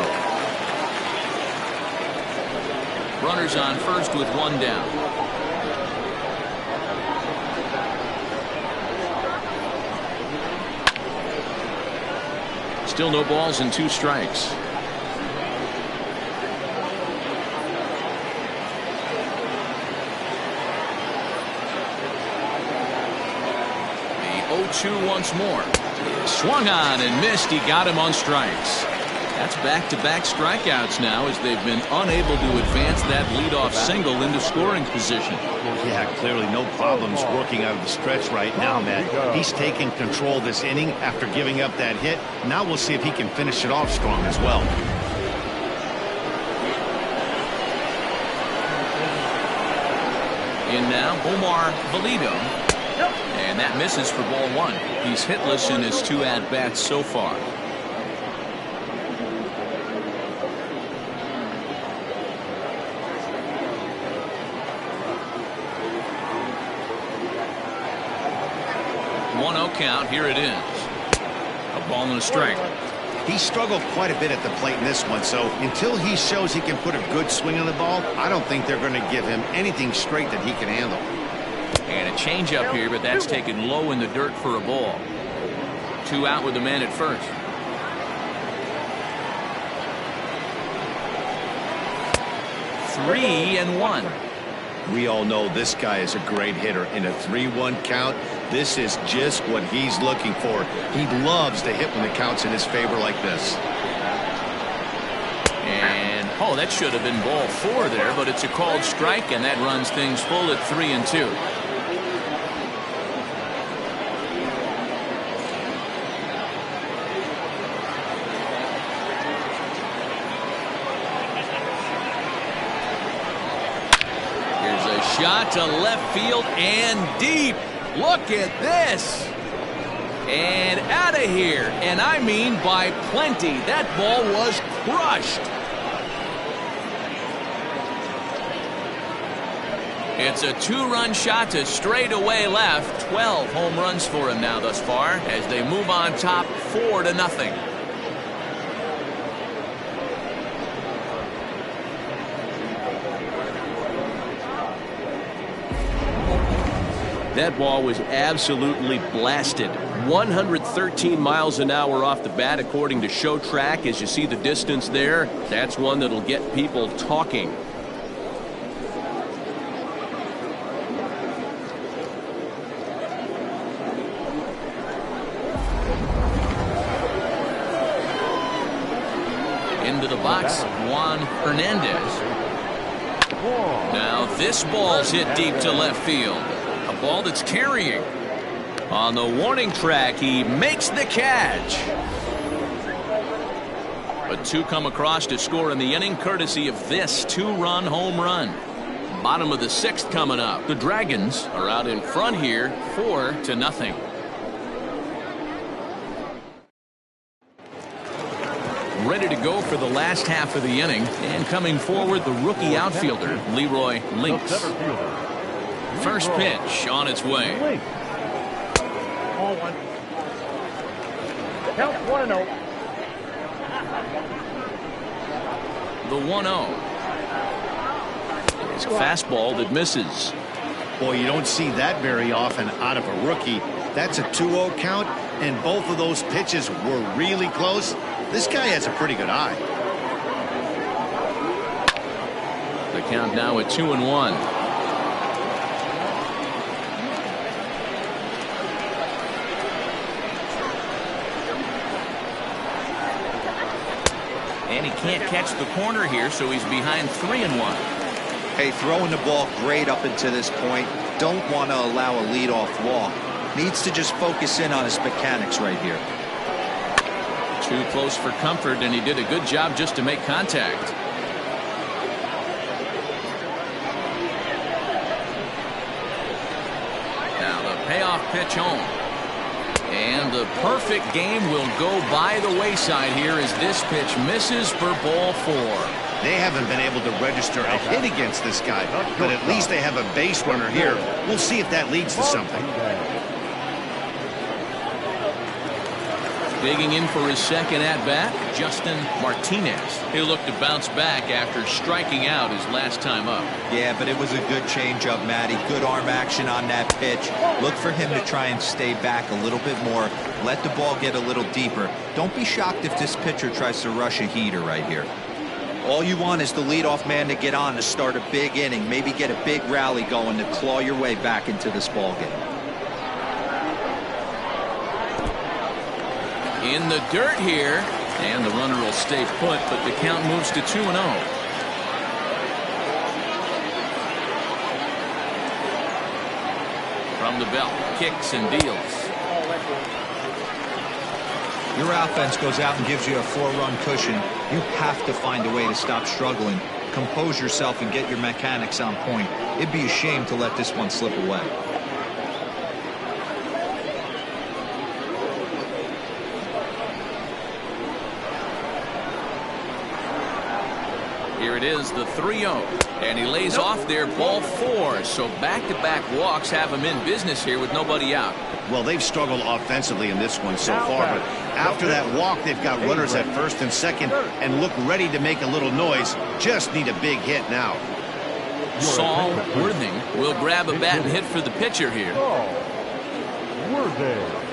Runners on first with 1 down. Still no balls and 2 strikes. The 0-2 once more. Swung on and missed. He got him on strikes. That's back-to-back strikeouts now as they've been unable to advance that leadoff single into scoring position. Yeah, clearly no problems working out of the stretch right now, Matt. He's taking control of this inning after giving up that hit. Now we'll see if he can finish it off strong as well. In now, Omar Valido. And that misses for ball 1. He's hitless in his 2 at-bats so far. Count. Here it is. A ball and a strike. He struggled quite a bit at the plate in this one, so until he shows he can put a good swing on the ball, I don't think they're going to give him anything straight that he can handle. And a changeup here, but that's taken low in the dirt for a ball. 2 out with the man at first. Three and 1. We all know this guy is a great hitter. In a 3-1 count, this is just what he's looking for. He loves to hit when the count's in his favor like this. And, oh, that should have been ball 4 there, but it's a called strike, and that runs things full at 3-2. Shot to left field and deep. Look at this. And out of here. And I mean by plenty. That ball was crushed. It's a 2-run shot to straightaway left. 12 home runs for him now thus far as they move on top 4-0. That ball was absolutely blasted. 113 miles an hour off the bat, according to Show Track. As you see the distance there, that's one that'll get people talking. Into the box, Juan Hernandez. Now this ball's hit deep to left field. A ball that's carrying. On the warning track, he makes the catch. But two come across to score in the inning, courtesy of this two-run home run. Bottom of the sixth coming up. The Dragons are out in front here, 4-0. Ready to go for the last half of the inning, and coming forward, the rookie outfielder, Leroy Links. First pitch on its way. Ball one. Count 1-0. The 1-0. It's a fastball that misses. Boy, you don't see that very often out of a rookie. That's a 2-0 count, and both of those pitches were really close. This guy has a pretty good eye. The count now at 2-1. And he can't catch the corner here, so he's behind 3-1. Hey, throwing the ball great up until this point. Don't want to allow a leadoff walk. Needs to just focus in on his mechanics right here. Too close for comfort, and he did a good job just to make contact. Now the payoff pitch home. And the perfect game will go by the wayside here as this pitch misses for ball 4. They haven't been able to register a hit against this guy, but at least they have a base runner here. We'll see if that leads to something. Digging in for his second at-bat, Justin Martinez. He'll look to bounce back after striking out his last time up. Yeah, but it was a good changeup, Matty. Good arm action on that pitch. Look for him to try and stay back a little bit more. Let the ball get a little deeper. Don't be shocked if this pitcher tries to rush a heater right here. All you want is the leadoff man to get on to start a big inning. Maybe get a big rally going to claw your way back into this ball game. In the dirt here, and the runner will stay put, but the count moves to 2-0. From the belt, kicks and deals. Your offense goes out and gives you a 4-run cushion. You have to find a way to stop struggling, compose yourself, and get your mechanics on point. It'd be a shame to let this one slip away. Here it is, the 3-0, and he lays off there, ball 4. So back-to-back walks have him in business here with nobody out. Well, they've struggled offensively in this one so far, but after that walk, they've got runners at first and second and look ready to make a little noise. Just need a big hit now. Saul Worthing will grab a bat and hit for the pitcher here. Worthing.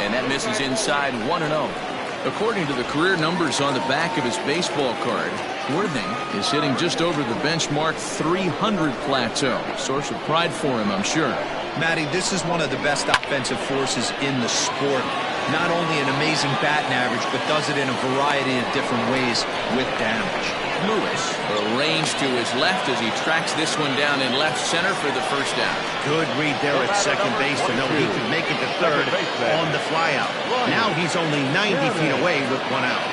And that misses inside, 1-0. According to the career numbers on the back of his baseball card, Worthing is hitting just over the benchmark 300 plateau. Source of pride for him, I'm sure. Matty, this is one of the best offensive forces in the sport. Not only an amazing batting average, but does it in a variety of different ways with damage. Lewis arranged to his left as he tracks this one down in left center for the first down. Good read there at second base to know he could make it to third on the flyout. Now he's only 90 feet away with one out.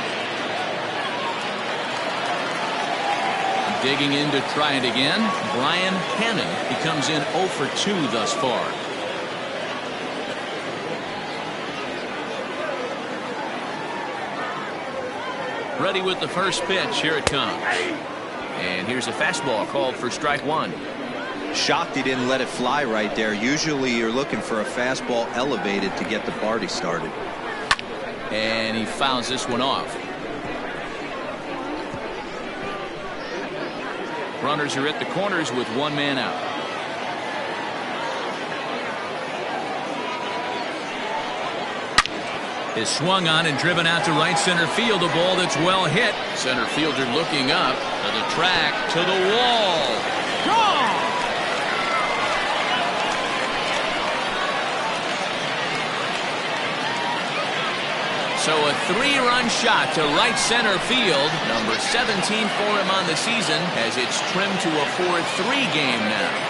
Digging in to try it again, Brian Hannon. He comes in 0 for 2 thus far. Ready with the first pitch. Here it comes. And here's a fastball called for strike 1. Shocked he didn't let it fly right there. Usually you're looking for a fastball elevated to get the party started. And he fouls this one off. Runners are at the corners with one man out. Is swung on and driven out to right center field. A ball that's well hit. Center fielder looking up to the track, to the wall. Gone! So a 3-run shot to right center field. Number 17 for him on the season, as it's trimmed to a 4-3 game now.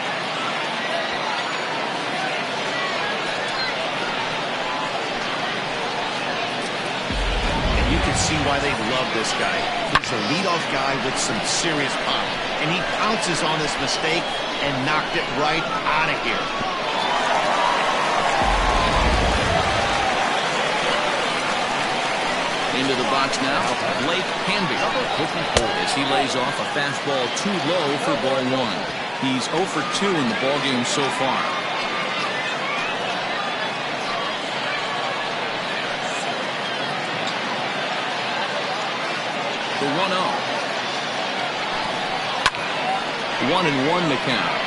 See why they love this guy. He's a leadoff guy with some serious pop, and he pounces on this mistake and knocked it right out of here. Into the box now, Blake Hanby, as he lays off a fastball too low for ball one. He's 0 for 2 in the ballgame so far. The 1-0. 1-1 the count.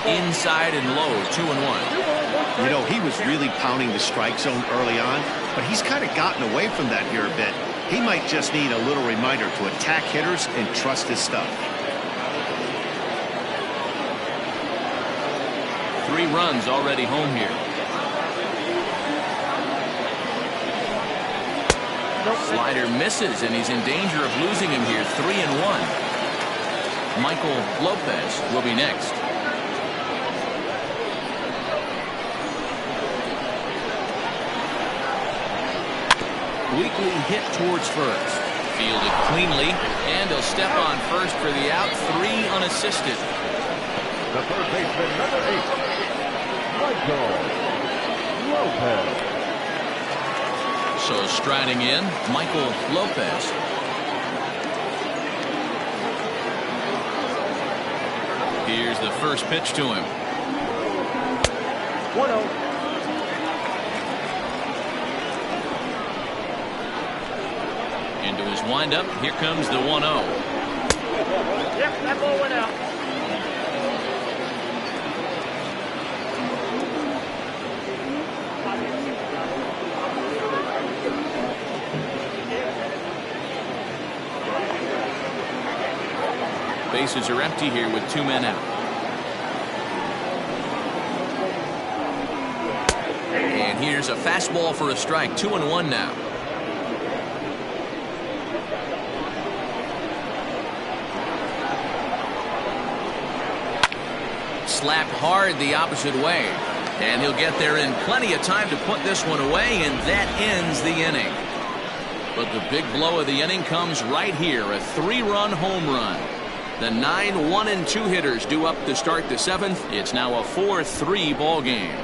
Inside and low, 2-1. You know, he was really pounding the strike zone early on, but he's kind of gotten away from that here a bit. He might just need a little reminder to attack hitters and trust his stuff. 3 runs already home here. Slider misses, and he's in danger of losing him here. 3-1. Michael Lopez will be next. Weakly hit towards first. Fielded cleanly, and he'll step on first for the out. 3 unassisted. The third baseman, number 8, Michael Lopez. So striding in, Michael Lopez. Here's the first pitch to him. 1-0. Into his windup. Here comes the 1-0. Yep, that ball went out. Bases are empty here with 2 men out. And here's a fastball for a strike. 2-1 now. Slapped hard the opposite way. And he'll get there in plenty of time to put this one away, and that ends the inning. But the big blow of the inning comes right here. A 3-run home run. The 9 1-2 hitters due up to start the 7th. It's now a 4-3 ball game.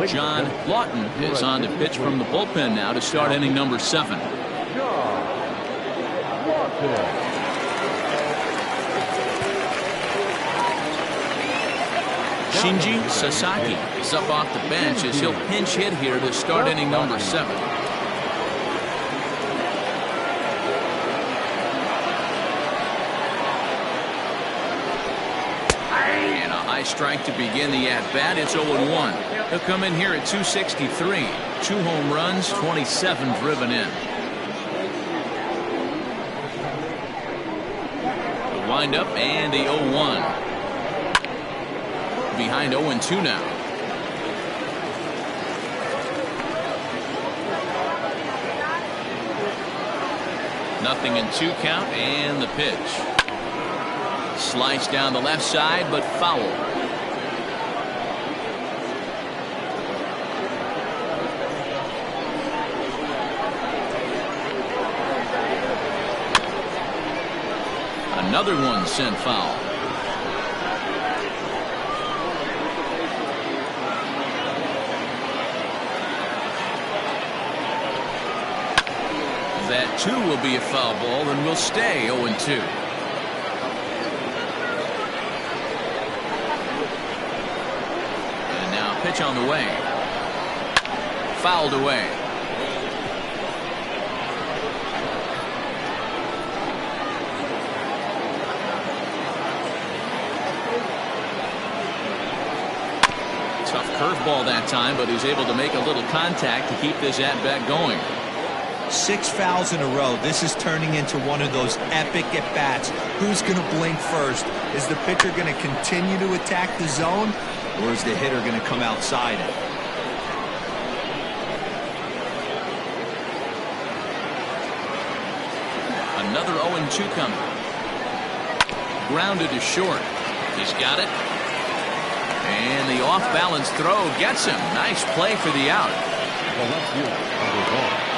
John Lawton is on to pitch from the bullpen now to start inning number 7. John Lawton. Shinji Sasaki is up off the bench as he'll pinch hit here to start inning number 7. And a high strike to begin the at-bat. It's 0-1. He'll come in here at 263. 2 home runs, 27 driven in. The windup and the 0-1. Behind 0-2 now. Nothing in 2 count, and the pitch. Sliced down the left side, but foul. Another one sent foul. That 2 will be a foul ball and will stay 0-2. And now pitch on the way. Fouled away. Tough curveball that time, but he's able to make a little contact to keep this at-bat going. 6 fouls in a row. This is turning into one of those epic at-bats. Who's going to blink first? Is the pitcher going to continue to attack the zone, or is the hitter going to come outside it? Another 0-2 coming. Grounded to short. He's got it. And the off-balance throw gets him. Nice play for the out. The left fielder, number 1.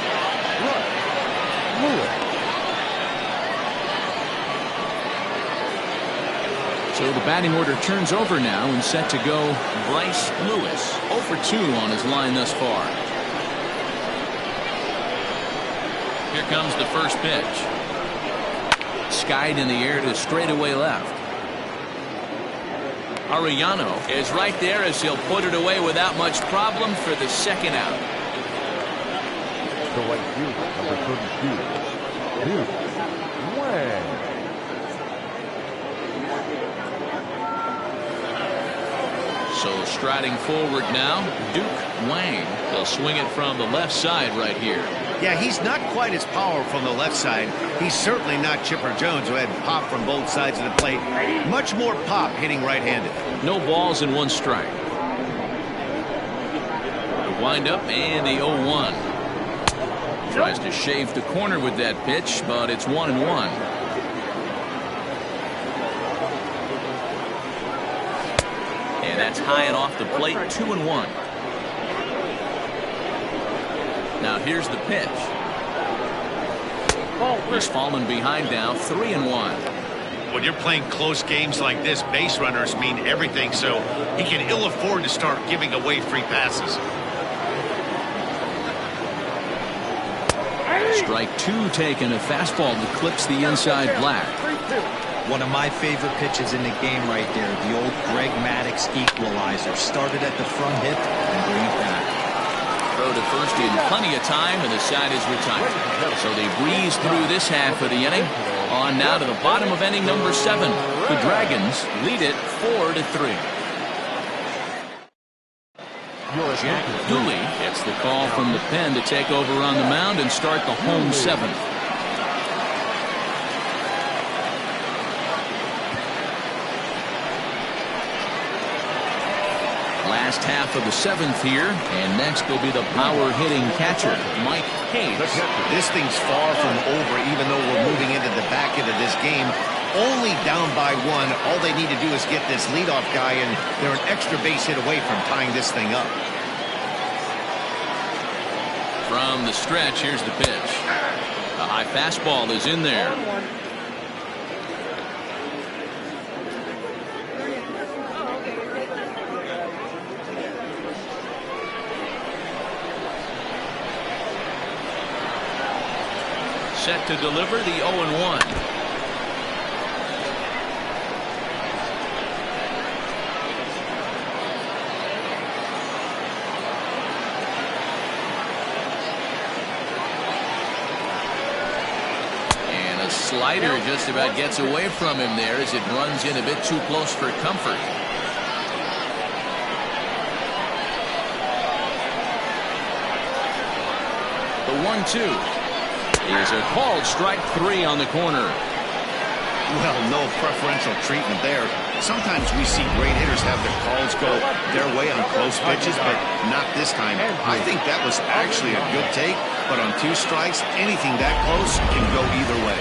So the batting order turns over now and set to go Bryce Lewis. 0 for 2 on his line thus far. Here comes the first pitch. Skied in the air to straightaway left. Arellano is right there as he'll put it away without much problem for the second out. The right fielder, number 32, Duke Wang. So striding forward now, Duke Wang. He'll swing it from the left side right here. Yeah, he's not quite as powerful from the left side. He's certainly not Chipper Jones, who had pop from both sides of the plate. Much more pop hitting right-handed. No balls and 1 strike. The windup and the 0-1. Tries to shave the corner with that pitch, but it's 1-1. And that's high and off the plate, 2-1. Now here's the pitch. He's fallen behind now, 3-1. When you're playing close games like this, base runners mean everything, so he can ill afford to start giving away free passes. Strike 2 taken, a fastball that clips the inside black. One of my favorite pitches in the game right there, the old Greg Maddux equalizer. Started at the front hip and bring it back. Throw to first in plenty of time, and the side is retired. So they breeze through this half of the inning. On now to the bottom of inning number 7. The Dragons lead it 4-3. Jack Dooley gets the call from the pen to take over on the mound and start the home 7th. Last half of the 7th here, and next will be the power-hitting catcher, Mike Hayes. This thing's far from over, even though we're moving into the back end of this game. Only down by 1. All they need to do is get this leadoff guy, and they're an extra base hit away from tying this thing up. From the stretch, here's the pitch. A high fastball is in there. Set to deliver the 0-1. And a slider just about gets away from him there as it runs in a bit too close for comfort. The 1-2. Is a called strike 3 on the corner. Well, no preferential treatment there. Sometimes we see great hitters have their calls go their way on close pitches, but not this time. I think that was actually a good take, but on 2 strikes, anything that close can go either way.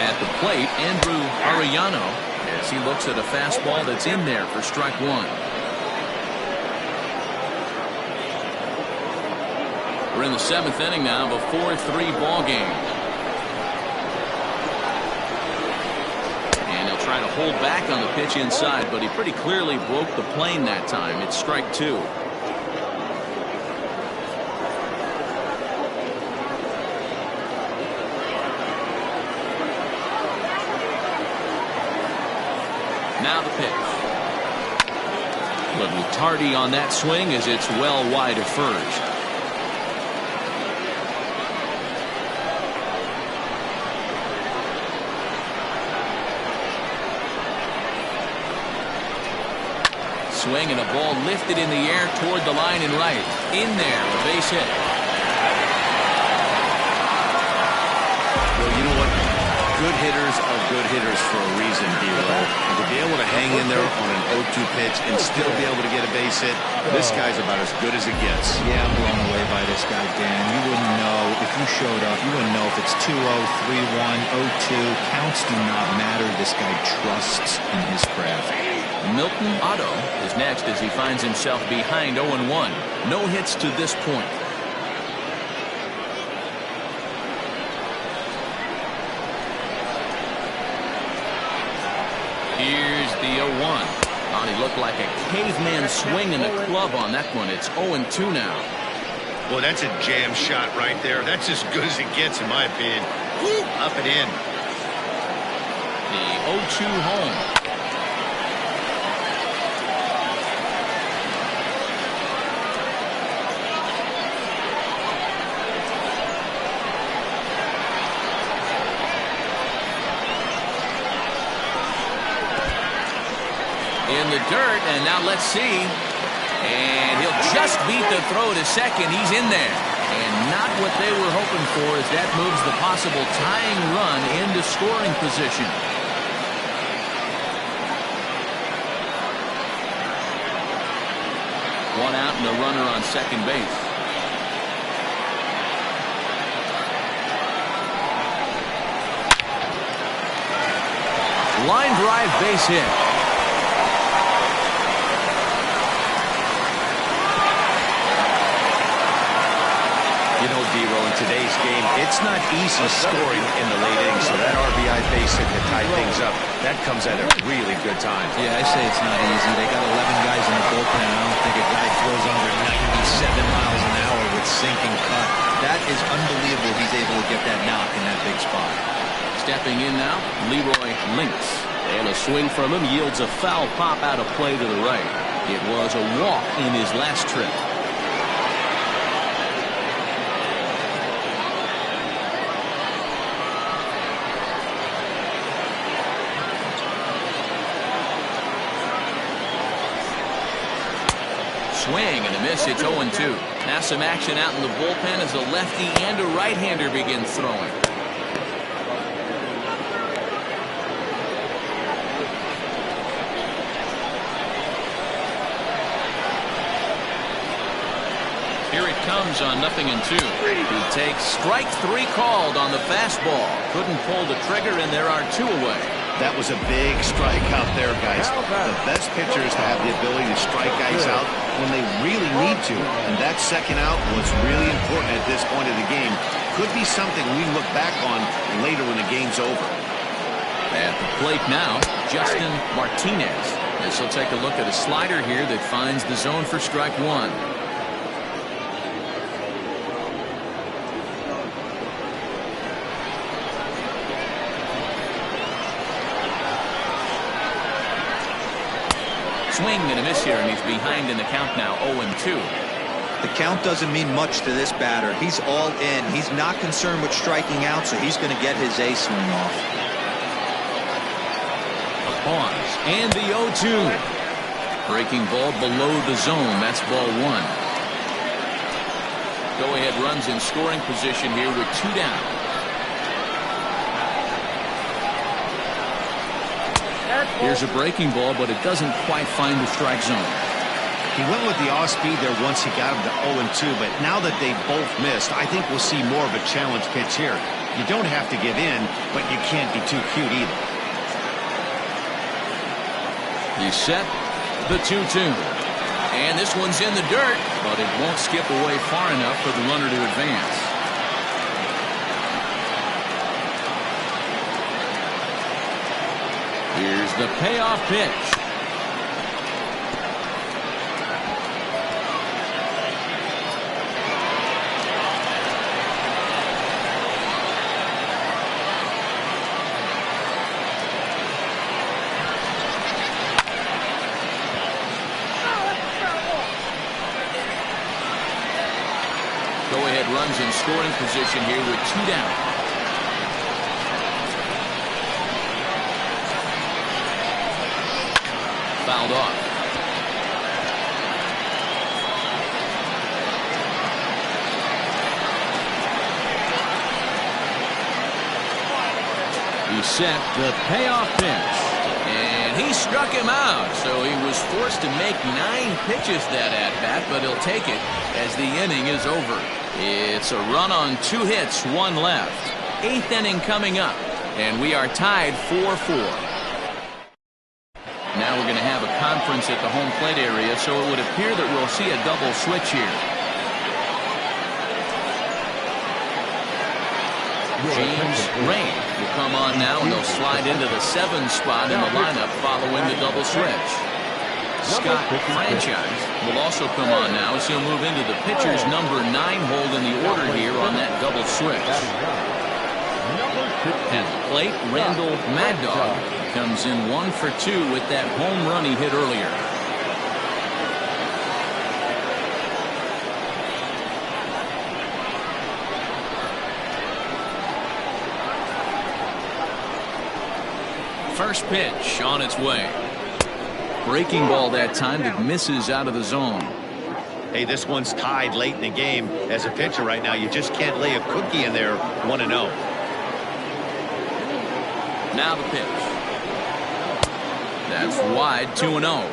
At the plate, Andrew Arellano, as he looks at a fastball that's in there for strike 1. We're in the 7th inning now of a 4-3 ball game. And he'll try to hold back on the pitch inside, but he pretty clearly broke the plane that time. It's strike 2. Now the pitch. Little tardy on that swing as it's well wide of first. Swing and a ball lifted in the air toward the line and right. In there, a base hit. Well, you know what? Good hitters are good hitters for a reason, D-Lo. And to be able to hang in there on an 0-2 pitch and still be able to get a base hit, this guy's about as good as it gets. Yeah, I'm blown away by this guy, Dan. You wouldn't know if you showed up. You wouldn't know if it's 2-0, 3-1, 0-2. Counts do not matter. This guy trusts in his craft. Milton Otto is next as he finds himself behind 0-1. No hits to this point. Here's the 0-1. Oh, he looked like a caveman swinging a club on that one. It's 0-2 now. Well, that's a jam shot right there. That's as good as it gets, in my opinion. Woo, up and in. The 0-2 home. In the dirt, and now let's see. And he'll just beat the throw to second. He's in there. And not what they were hoping for as that moves the possible tying run into scoring position. One out and a runner on second base. Line drive base hit. You know, D-Lo, in today's game, it's not easy scoring in the late innings, so that RBI base hit to tie things up, that comes at a really good time. Yeah, I say it's not easy. They got 11 guys in the bullpen. I don't think a guy throws under 97 miles an hour with sinking cut. That is unbelievable he's able to get that knock in that big spot. Stepping in now, Leroy Lynx. And a swing from him yields a foul pop out of play to the right. It was a walk in his last trip. Swing and a miss. It's 0-2. Now some action out in the bullpen as a lefty and a right-hander begin throwing. Here it comes on 0-2. He takes strike three called on the fastball. Couldn't pull the trigger, and there are two away. That was a big strike out there, guys. The best pitchers have the ability to strike guys out when they really need to. And that second out was really important at this point of the game. Could be something we look back on later when the game's over. At the plate now, Justin Martinez. As he'll take a look at a slider here that finds the zone for strike one. Swing and a miss here, and he's behind in the count now, 0-2. The count doesn't mean much to this batter. He's all in. He's not concerned with striking out, so he's going to get his A swing off. A pause, and the 0-2. Breaking ball below the zone. That's ball one. Go-ahead runs in scoring position here with two down. Here's a breaking ball, but it doesn't quite find the strike zone. He went with the off-speed there once he got him to 0-2, but now that they both missed, I think we'll see more of a challenge pitch here. You don't have to give in, but you can't be too cute either. He's set the 2-2. And this one's in the dirt, but it won't skip away far enough for the runner to advance. Here's the payoff pitch. runs in scoring position here with 2 down. Fouled off. He set the payoff pitch. And he struck him out. So he was forced to make 9 pitches that at-bat, but he'll take it as the inning is over. It's a run on 2 hits, 1 left. 8th inning coming up, and we are tied 4-4. Now we're going to have a conference at the home plate area, so it would appear that we'll see a double switch here. James Rain will come on now, and they'll slide into the 7 spot in the lineup following the double switch. Scott Franchise will also come on now as he'll move into the pitcher's number 9 hold in the order here on that double switch. At the plate, Randall Mad Dog comes in 1 for 2 with that home run he hit earlier. First pitch on its way. Breaking ball that time that misses out of the zone. Hey, this one's tied late in the game. As a pitcher right now, you just can't lay a cookie in there 1-0. Now the pitch. That's wide, 2-0.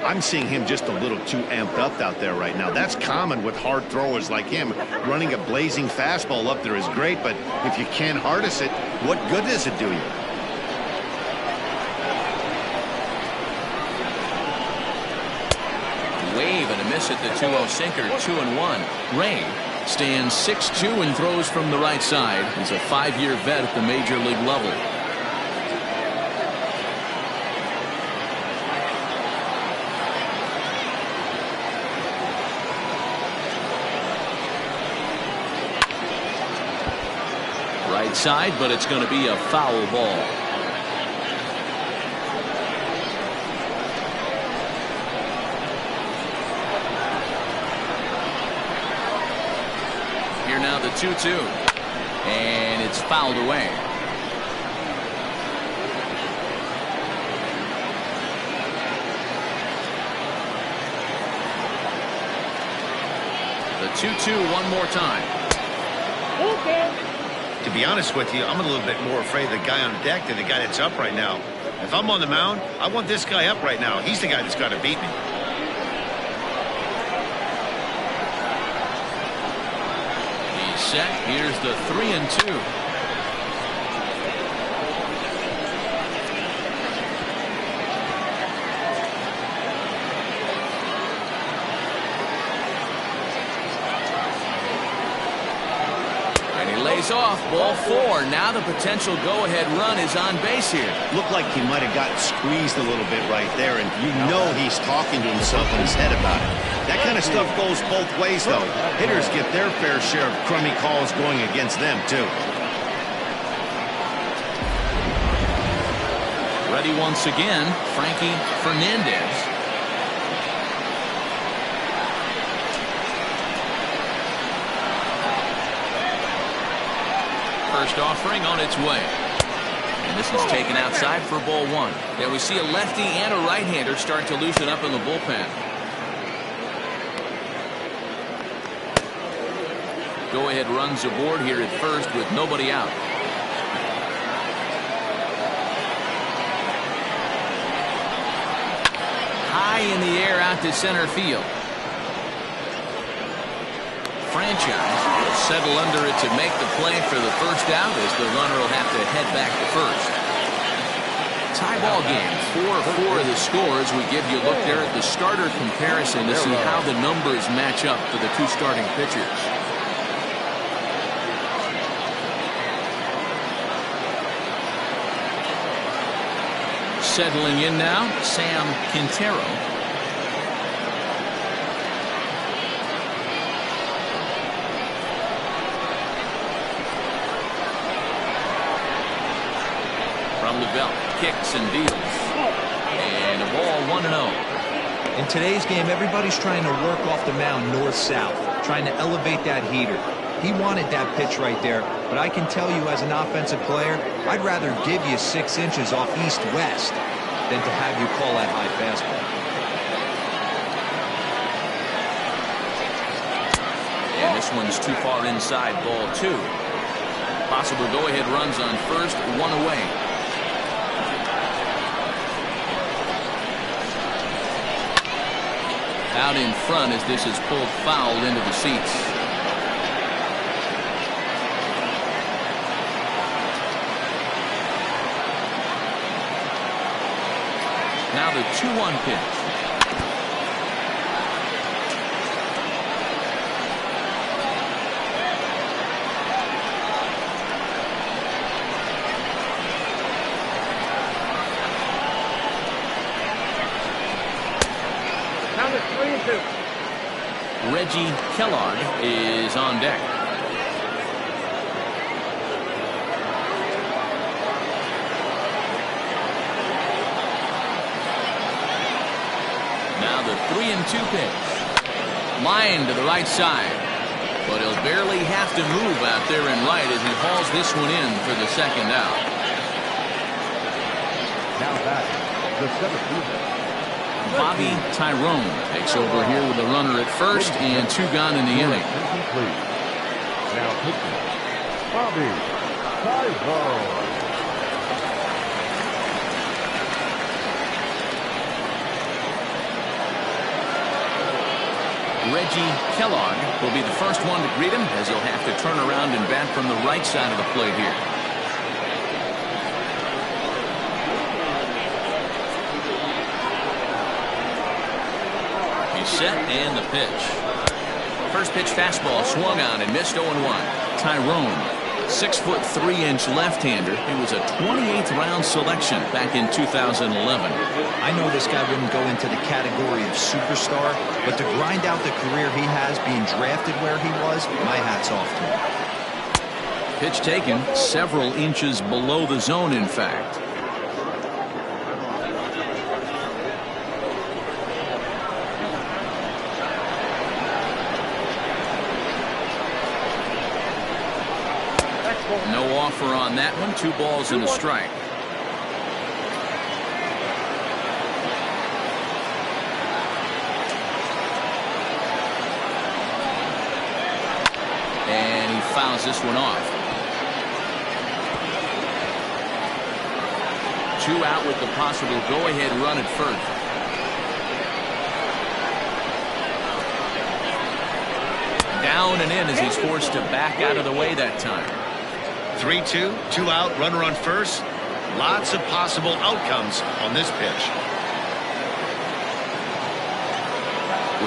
I'm seeing him just a little too amped up out there right now. That's common with hard throwers like him. Running a blazing fastball up there is great, but if you can't harness it, what good does it do you? Wave and a miss at the 2-0 sinker, 2-1. Ray stands 6'2" and throws from the right side. He's a 5-year vet at the major league level. Right side, but it's going to be a foul ball. Here now the 2-2. And it's fouled away. The 2-2 one more time. Okay. To be honest with you, I'm a little bit more afraid of the guy on deck than the guy that's up right now. If I'm on the mound, I want this guy up right now. He's the guy that's got to beat me. He's set. Here's the 3-2. Off, ball 4. Now the potential go-ahead run is on base here. Looked like he might have gotten squeezed a little bit right there, and you know he's talking to himself in his head about it. That kind of stuff goes both ways, though. Hitters get their fair share of crummy calls going against them, too. Ready once again, Frankie Fernandez. First offering on its way. And this is taken outside for ball 1. Yeah, we see a lefty and a right-hander start to loosen up in the bullpen. Go-ahead runs aboard here at first with nobody out. High in the air out to center field. Franchise will settle under it to make the play for the first out as the runner will have to head back to first. Tie ball game, 4-4 of the score as we give you a look there at the starter comparison to see how the numbers match up for the 2 starting pitchers. Settling in now, Sam Quintero. From the belt, kicks and deals. And a ball 1-0. In today's game, everybody's trying to work off the mound north-south, trying to elevate that heater. He wanted that pitch right there, but I can tell you as an offensive player, I'd rather give you 6 inches off east-west than to have you call that high fastball. And this one's too far inside, ball 2. Possible go-ahead runs on first, 1 away. Out in front as this is pulled foul into the seats. Now the 2-1 pitch. Count it 3-2. Reggie Kellogg is on deck. Now the 3-2 pitch. Line to the right side. But he'll barely have to move out there in right as he hauls this one in for the second out. Now back, the center fielder. Bobby Tyrone takes over here with a runner at first and 2 gone in the inning. Now pitching, Bobby Tyrone. Reggie Kellogg will be the first one to greet him as he'll have to turn around and bat from the right side of the plate here. He's set and the pitch. First pitch fastball swung on and missed 0-1. Tyrone, 6'3" left-hander. He was a 28th round selection back in 2011. I know this guy wouldn't go into the category of superstar, but to grind out the career he has being drafted where he was, my hat's off to him. Pitch taken several inches below the zone, in fact. No offer on that one. 2 balls and a strike. And he fouls this one off. 2 out with the possible go-ahead run at first. Down and in as he's forced to back out of the way that time. 3-2, 2 out, runner on first. Lots of possible outcomes on this pitch.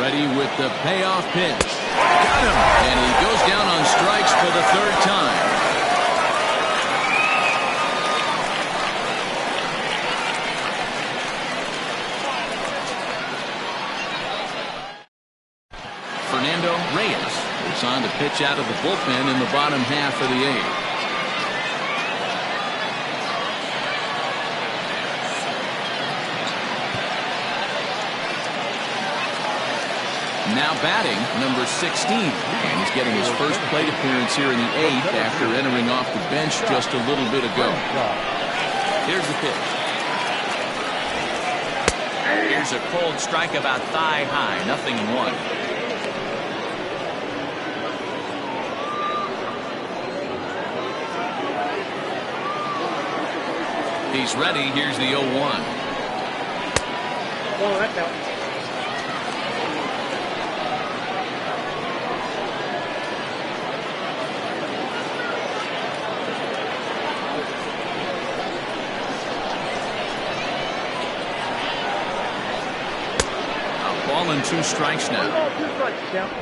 Ready with the payoff pitch. Got him! And he goes down on strikes for the 3rd time. Fernando Reyes is on to pitch out of the bullpen in the bottom half of the 8th. Now batting, number 16. And he's getting his first plate appearance here in the 8th after entering off the bench just a little bit ago. Here's the pitch. Here's a cold strike about thigh high. 0-1. He's ready. Here's the 0-1. Oh, that's out. Ball and 2 strikes now. 1 ball, 2 strikes, count.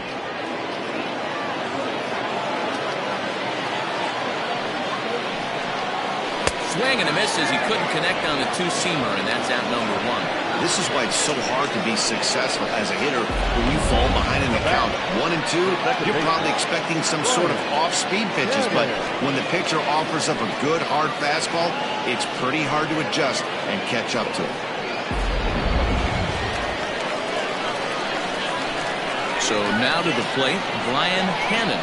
Swing and a miss as he couldn't connect on the 2-seamer, and that's out number 1. This is why it's so hard to be successful as a hitter when you fall behind in the count. 1 and 2, you're probably expecting some sort of off-speed pitches, but when the pitcher offers up a good hard fastball, it's pretty hard to adjust and catch up to it. So now to the plate, Brian Hannon.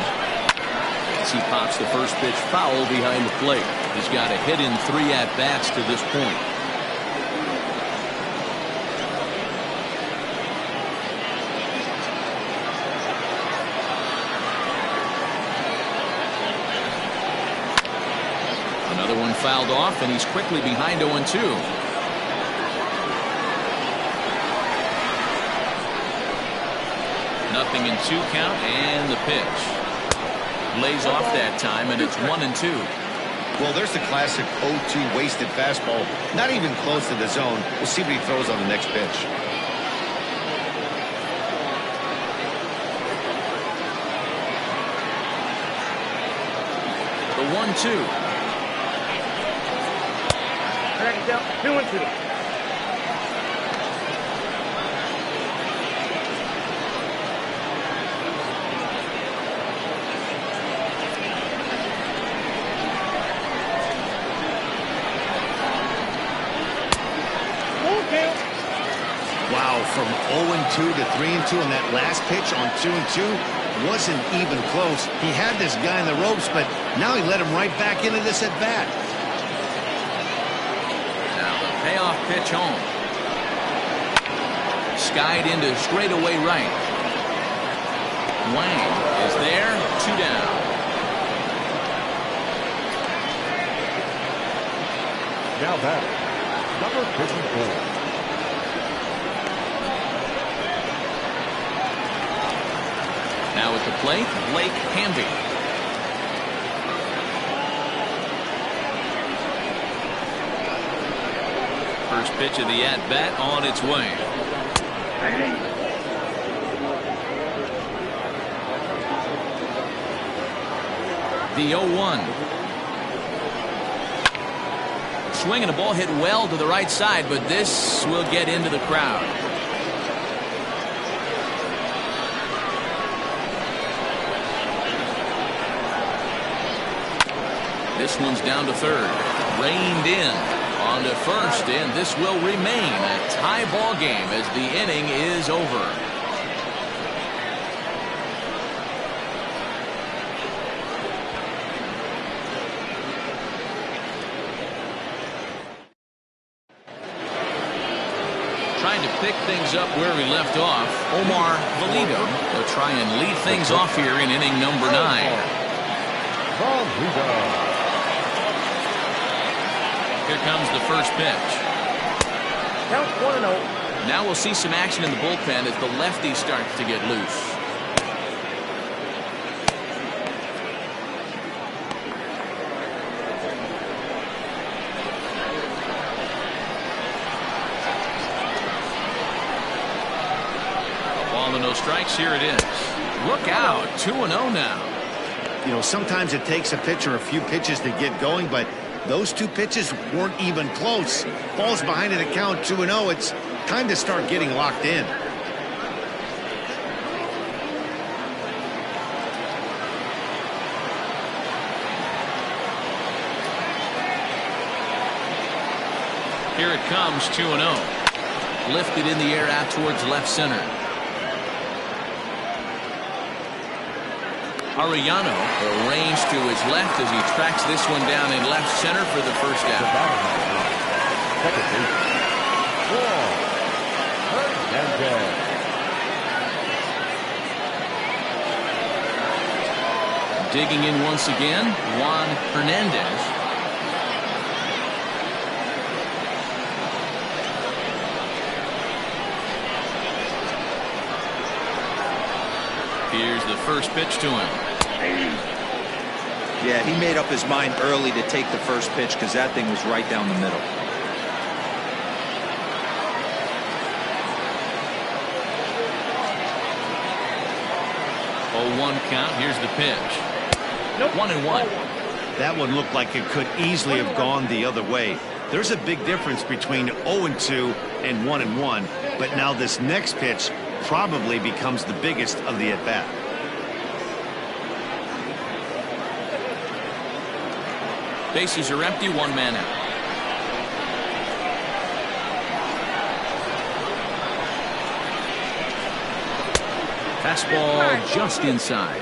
as he pops the first pitch foul behind the plate. He's got a hit in 3 at-bats to this point. Another one fouled off, and he's quickly behind 0-2. Nothing in 2 count, and the pitch lays off that time, and it's 1-2. Well, there's the classic 0-2 wasted fastball. Not even close to the zone. We'll see what he throws on the next pitch. The 1-2. Down 2-2. Wow, from 0-2 to 3-2 on that last pitch on 2-2 wasn't even close. He had this guy in the ropes, but now he let him right back into this at bat. Payoff pitch home. Skied into straightaway right. Wang is there. 2 down. Now batting, number 54. Now at the plate, Blake Hamby. First pitch of the at-bat on its way. The 0-1. Swing and a ball hit well to the right side, but this will get into the crowd. This one's down to third. Reined in. On to first, and this will remain a tie ball game as the inning is over. Trying to pick things up where we left off, Omar Valido will try and lead things off here in inning number 9. Here comes the first pitch. Count 1-0. Now we'll see some action in the bullpen as the lefty starts to get loose. Ball and no strikes. Here it is. Look out. 2-0 now. You know, sometimes it takes a pitcher a few pitches to get going, but those 2 pitches weren't even close. Ball's behind in the count 2-0. It's time to start getting locked in. Here it comes, 2-0. Lifted in the air out towards left center. Arellano arranged to his left as he tracks this one down in left center for the first out. Second base. Hernandez. Digging in once again, Juan Hernandez. Here's the first pitch to him. Yeah, he made up his mind early to take the first pitch because that thing was right down the middle. Oh, 1 count. Here's the pitch. Nope. 1-1. That one looked like it could easily have gone the other way. There's a big difference between 0-2 and 1-1, but now this next pitch probably becomes the biggest of the at-bat. Bases are empty, 1 man out. Fastball just inside.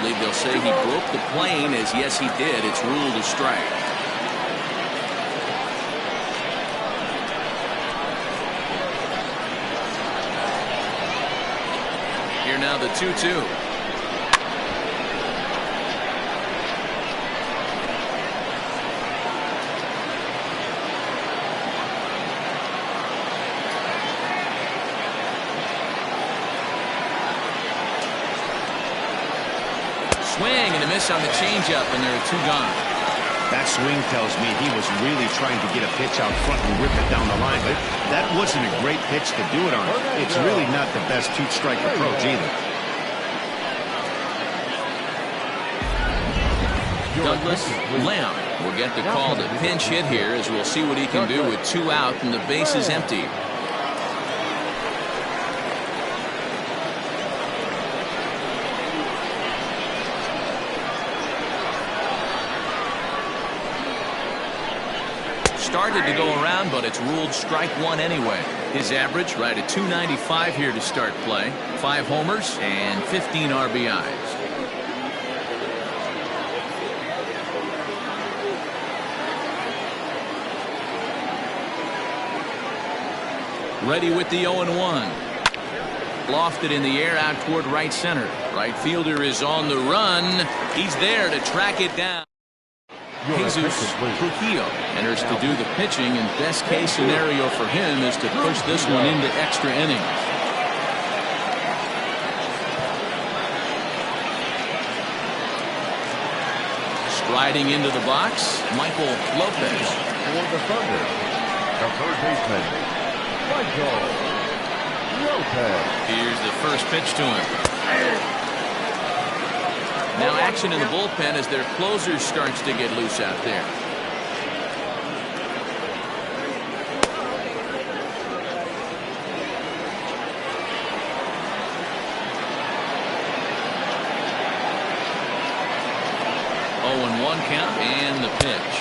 believe they'll say he broke the plane, as yes he did. It's ruled a strike. Here now the 2-2. Swing and a miss on the changeup, and there are 2 gone. That swing tells me he was really trying to get a pitch out front and rip it down the line, but that wasn't a great pitch to do it on. It's really not the best 2-strike approach either. Douglas Lamb will get the call to pinch hit here, as we'll see what he can do with 2 out and the base is empty. Started to go around, but it's ruled strike 1 anyway. His average right at .295 here to start play. 5 homers and 15 RBIs. Ready with the 0-1. Lofted in the air out toward right center. Right fielder is on the run. He's there to track it down. Jesus Trujillo enters to do the pitching, and best case scenario for him is to push this one into extra innings. Striding into the box, Michael Lopez. For the Thunder, the third baseman, Michael Lopez. Here's the first pitch to him. Now action in the bullpen as their closer starts to get loose out there. Oh, and 1 count and the pitch.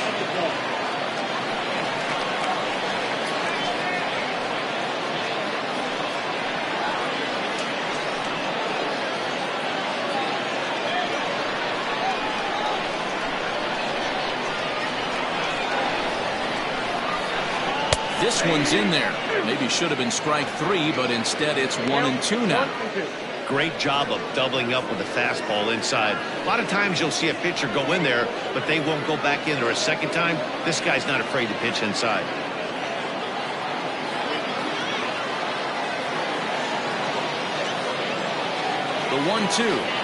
This one's in there. Maybe should have been strike 3, but instead it's 1-2 now. Great job of doubling up with a fastball inside. A lot of times you'll see a pitcher go in there, but they won't go back in there a second time. This guy's not afraid to pitch inside. The 1-2.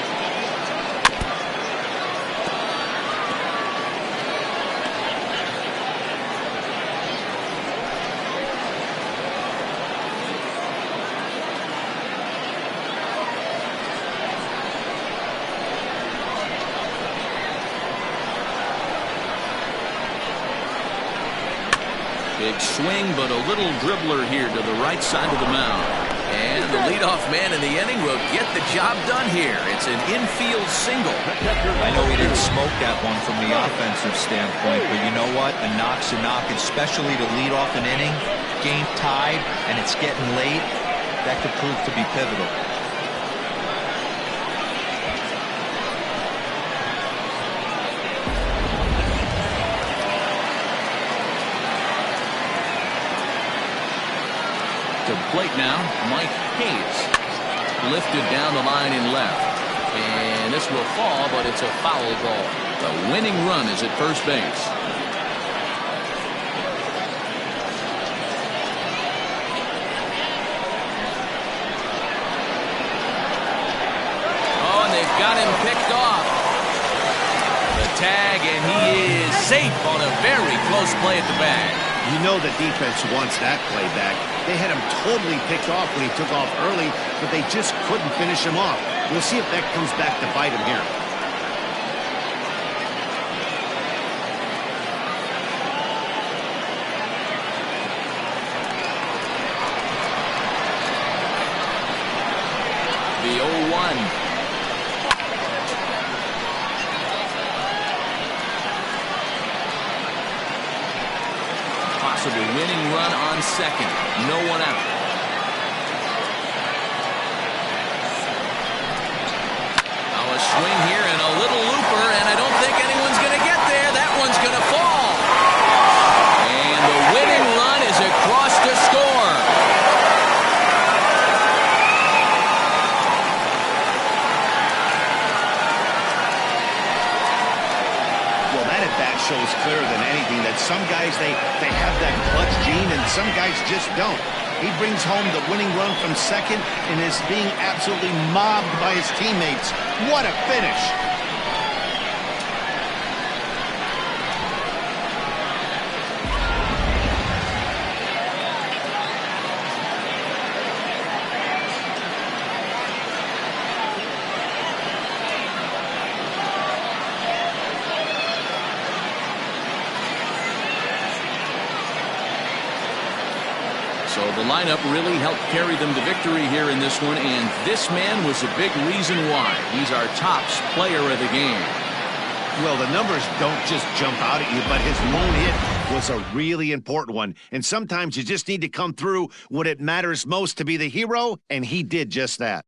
Big swing, but a little dribbler here to the right side of the mound. And the leadoff man in the inning will get the job done here. It's an infield single. I know he didn't smoke that one from the offensive standpoint, but you know what? A knock's a knock, especially to lead off an inning, game tied, and it's getting late. That could prove to be pivotal. To plate now, Mike Hayes. Lifted down the line in left. And this will fall, but it's a foul ball. The winning run is at first base. Oh, and they've got him picked off. The tag, and he is safe on a very close play at the bag. You know the defense wants that play back. They had him totally picked off when he took off early, but they just couldn't finish him off. We'll see if that comes back to bite him here. The 0-1. Possible winning run on second. No one out. Now a swing here and some guys, they have that clutch gene, and some guys just don't. He brings home the winning run from second and is being absolutely mobbed by his teammates. What a finish! So the lineup really helped carry them to victory here in this one, and this man was a big reason why. He's our tops player of the game. Well, the numbers don't just jump out at you, but his lone hit was a really important one. And sometimes you just need to come through when it matters most to be the hero, and he did just that.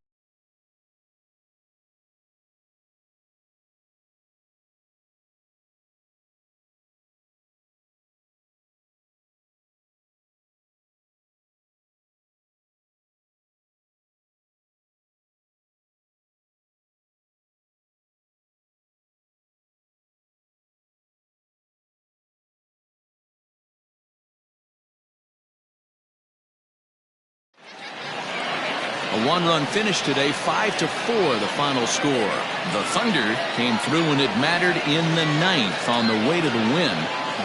A one-run finish today, 5-4 the final score. The Thunder came through when it mattered in the ninth on the way to the win.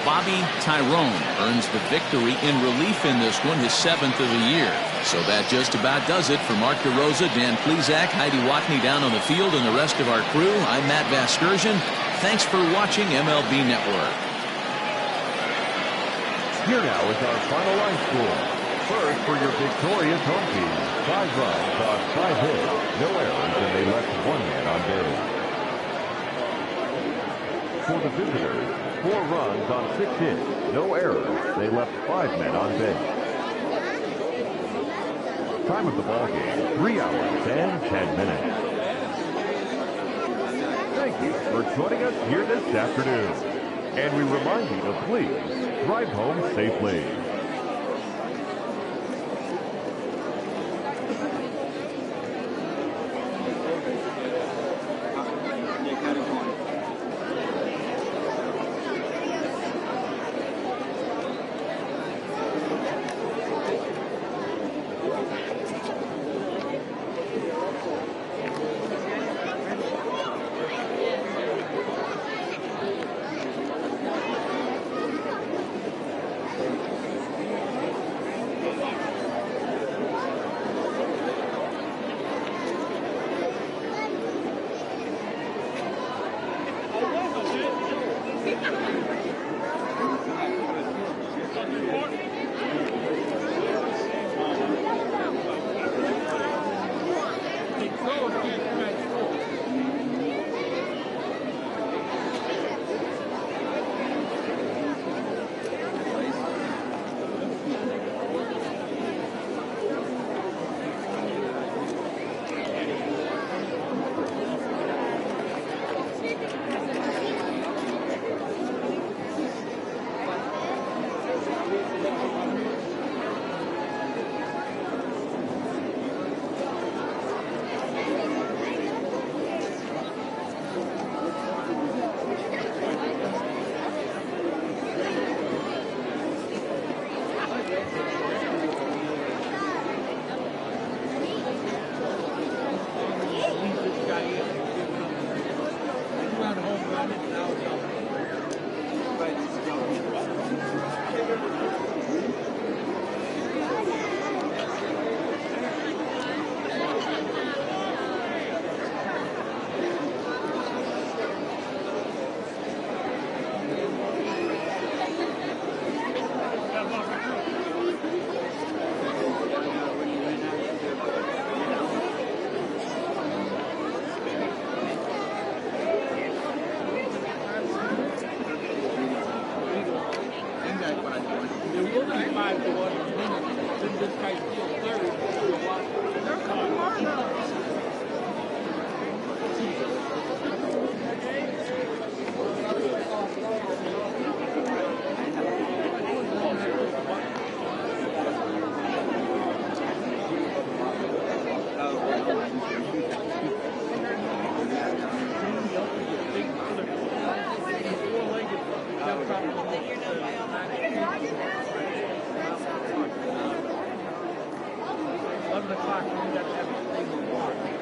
Bobby Tyrone earns the victory in relief in this one, his 7th of the year. So that just about does it for Mark DeRosa, Dan Plesac, Heidi Watney down on the field, and the rest of our crew. I'm Matt Vasgersian. Thanks for watching MLB Network. Here now is our final line score. First, for your victorious home team, 5 runs on 5 hits, no errors, and they left 1 man on base. For the visitors, 4 runs on 6 hits, no errors, they left 5 men on base. Time of the ball game, 3 hours and 10 minutes. Thank you for joining us here this afternoon. And we remind you to please drive home safely. 11 o'clock. We got to have a thing with water.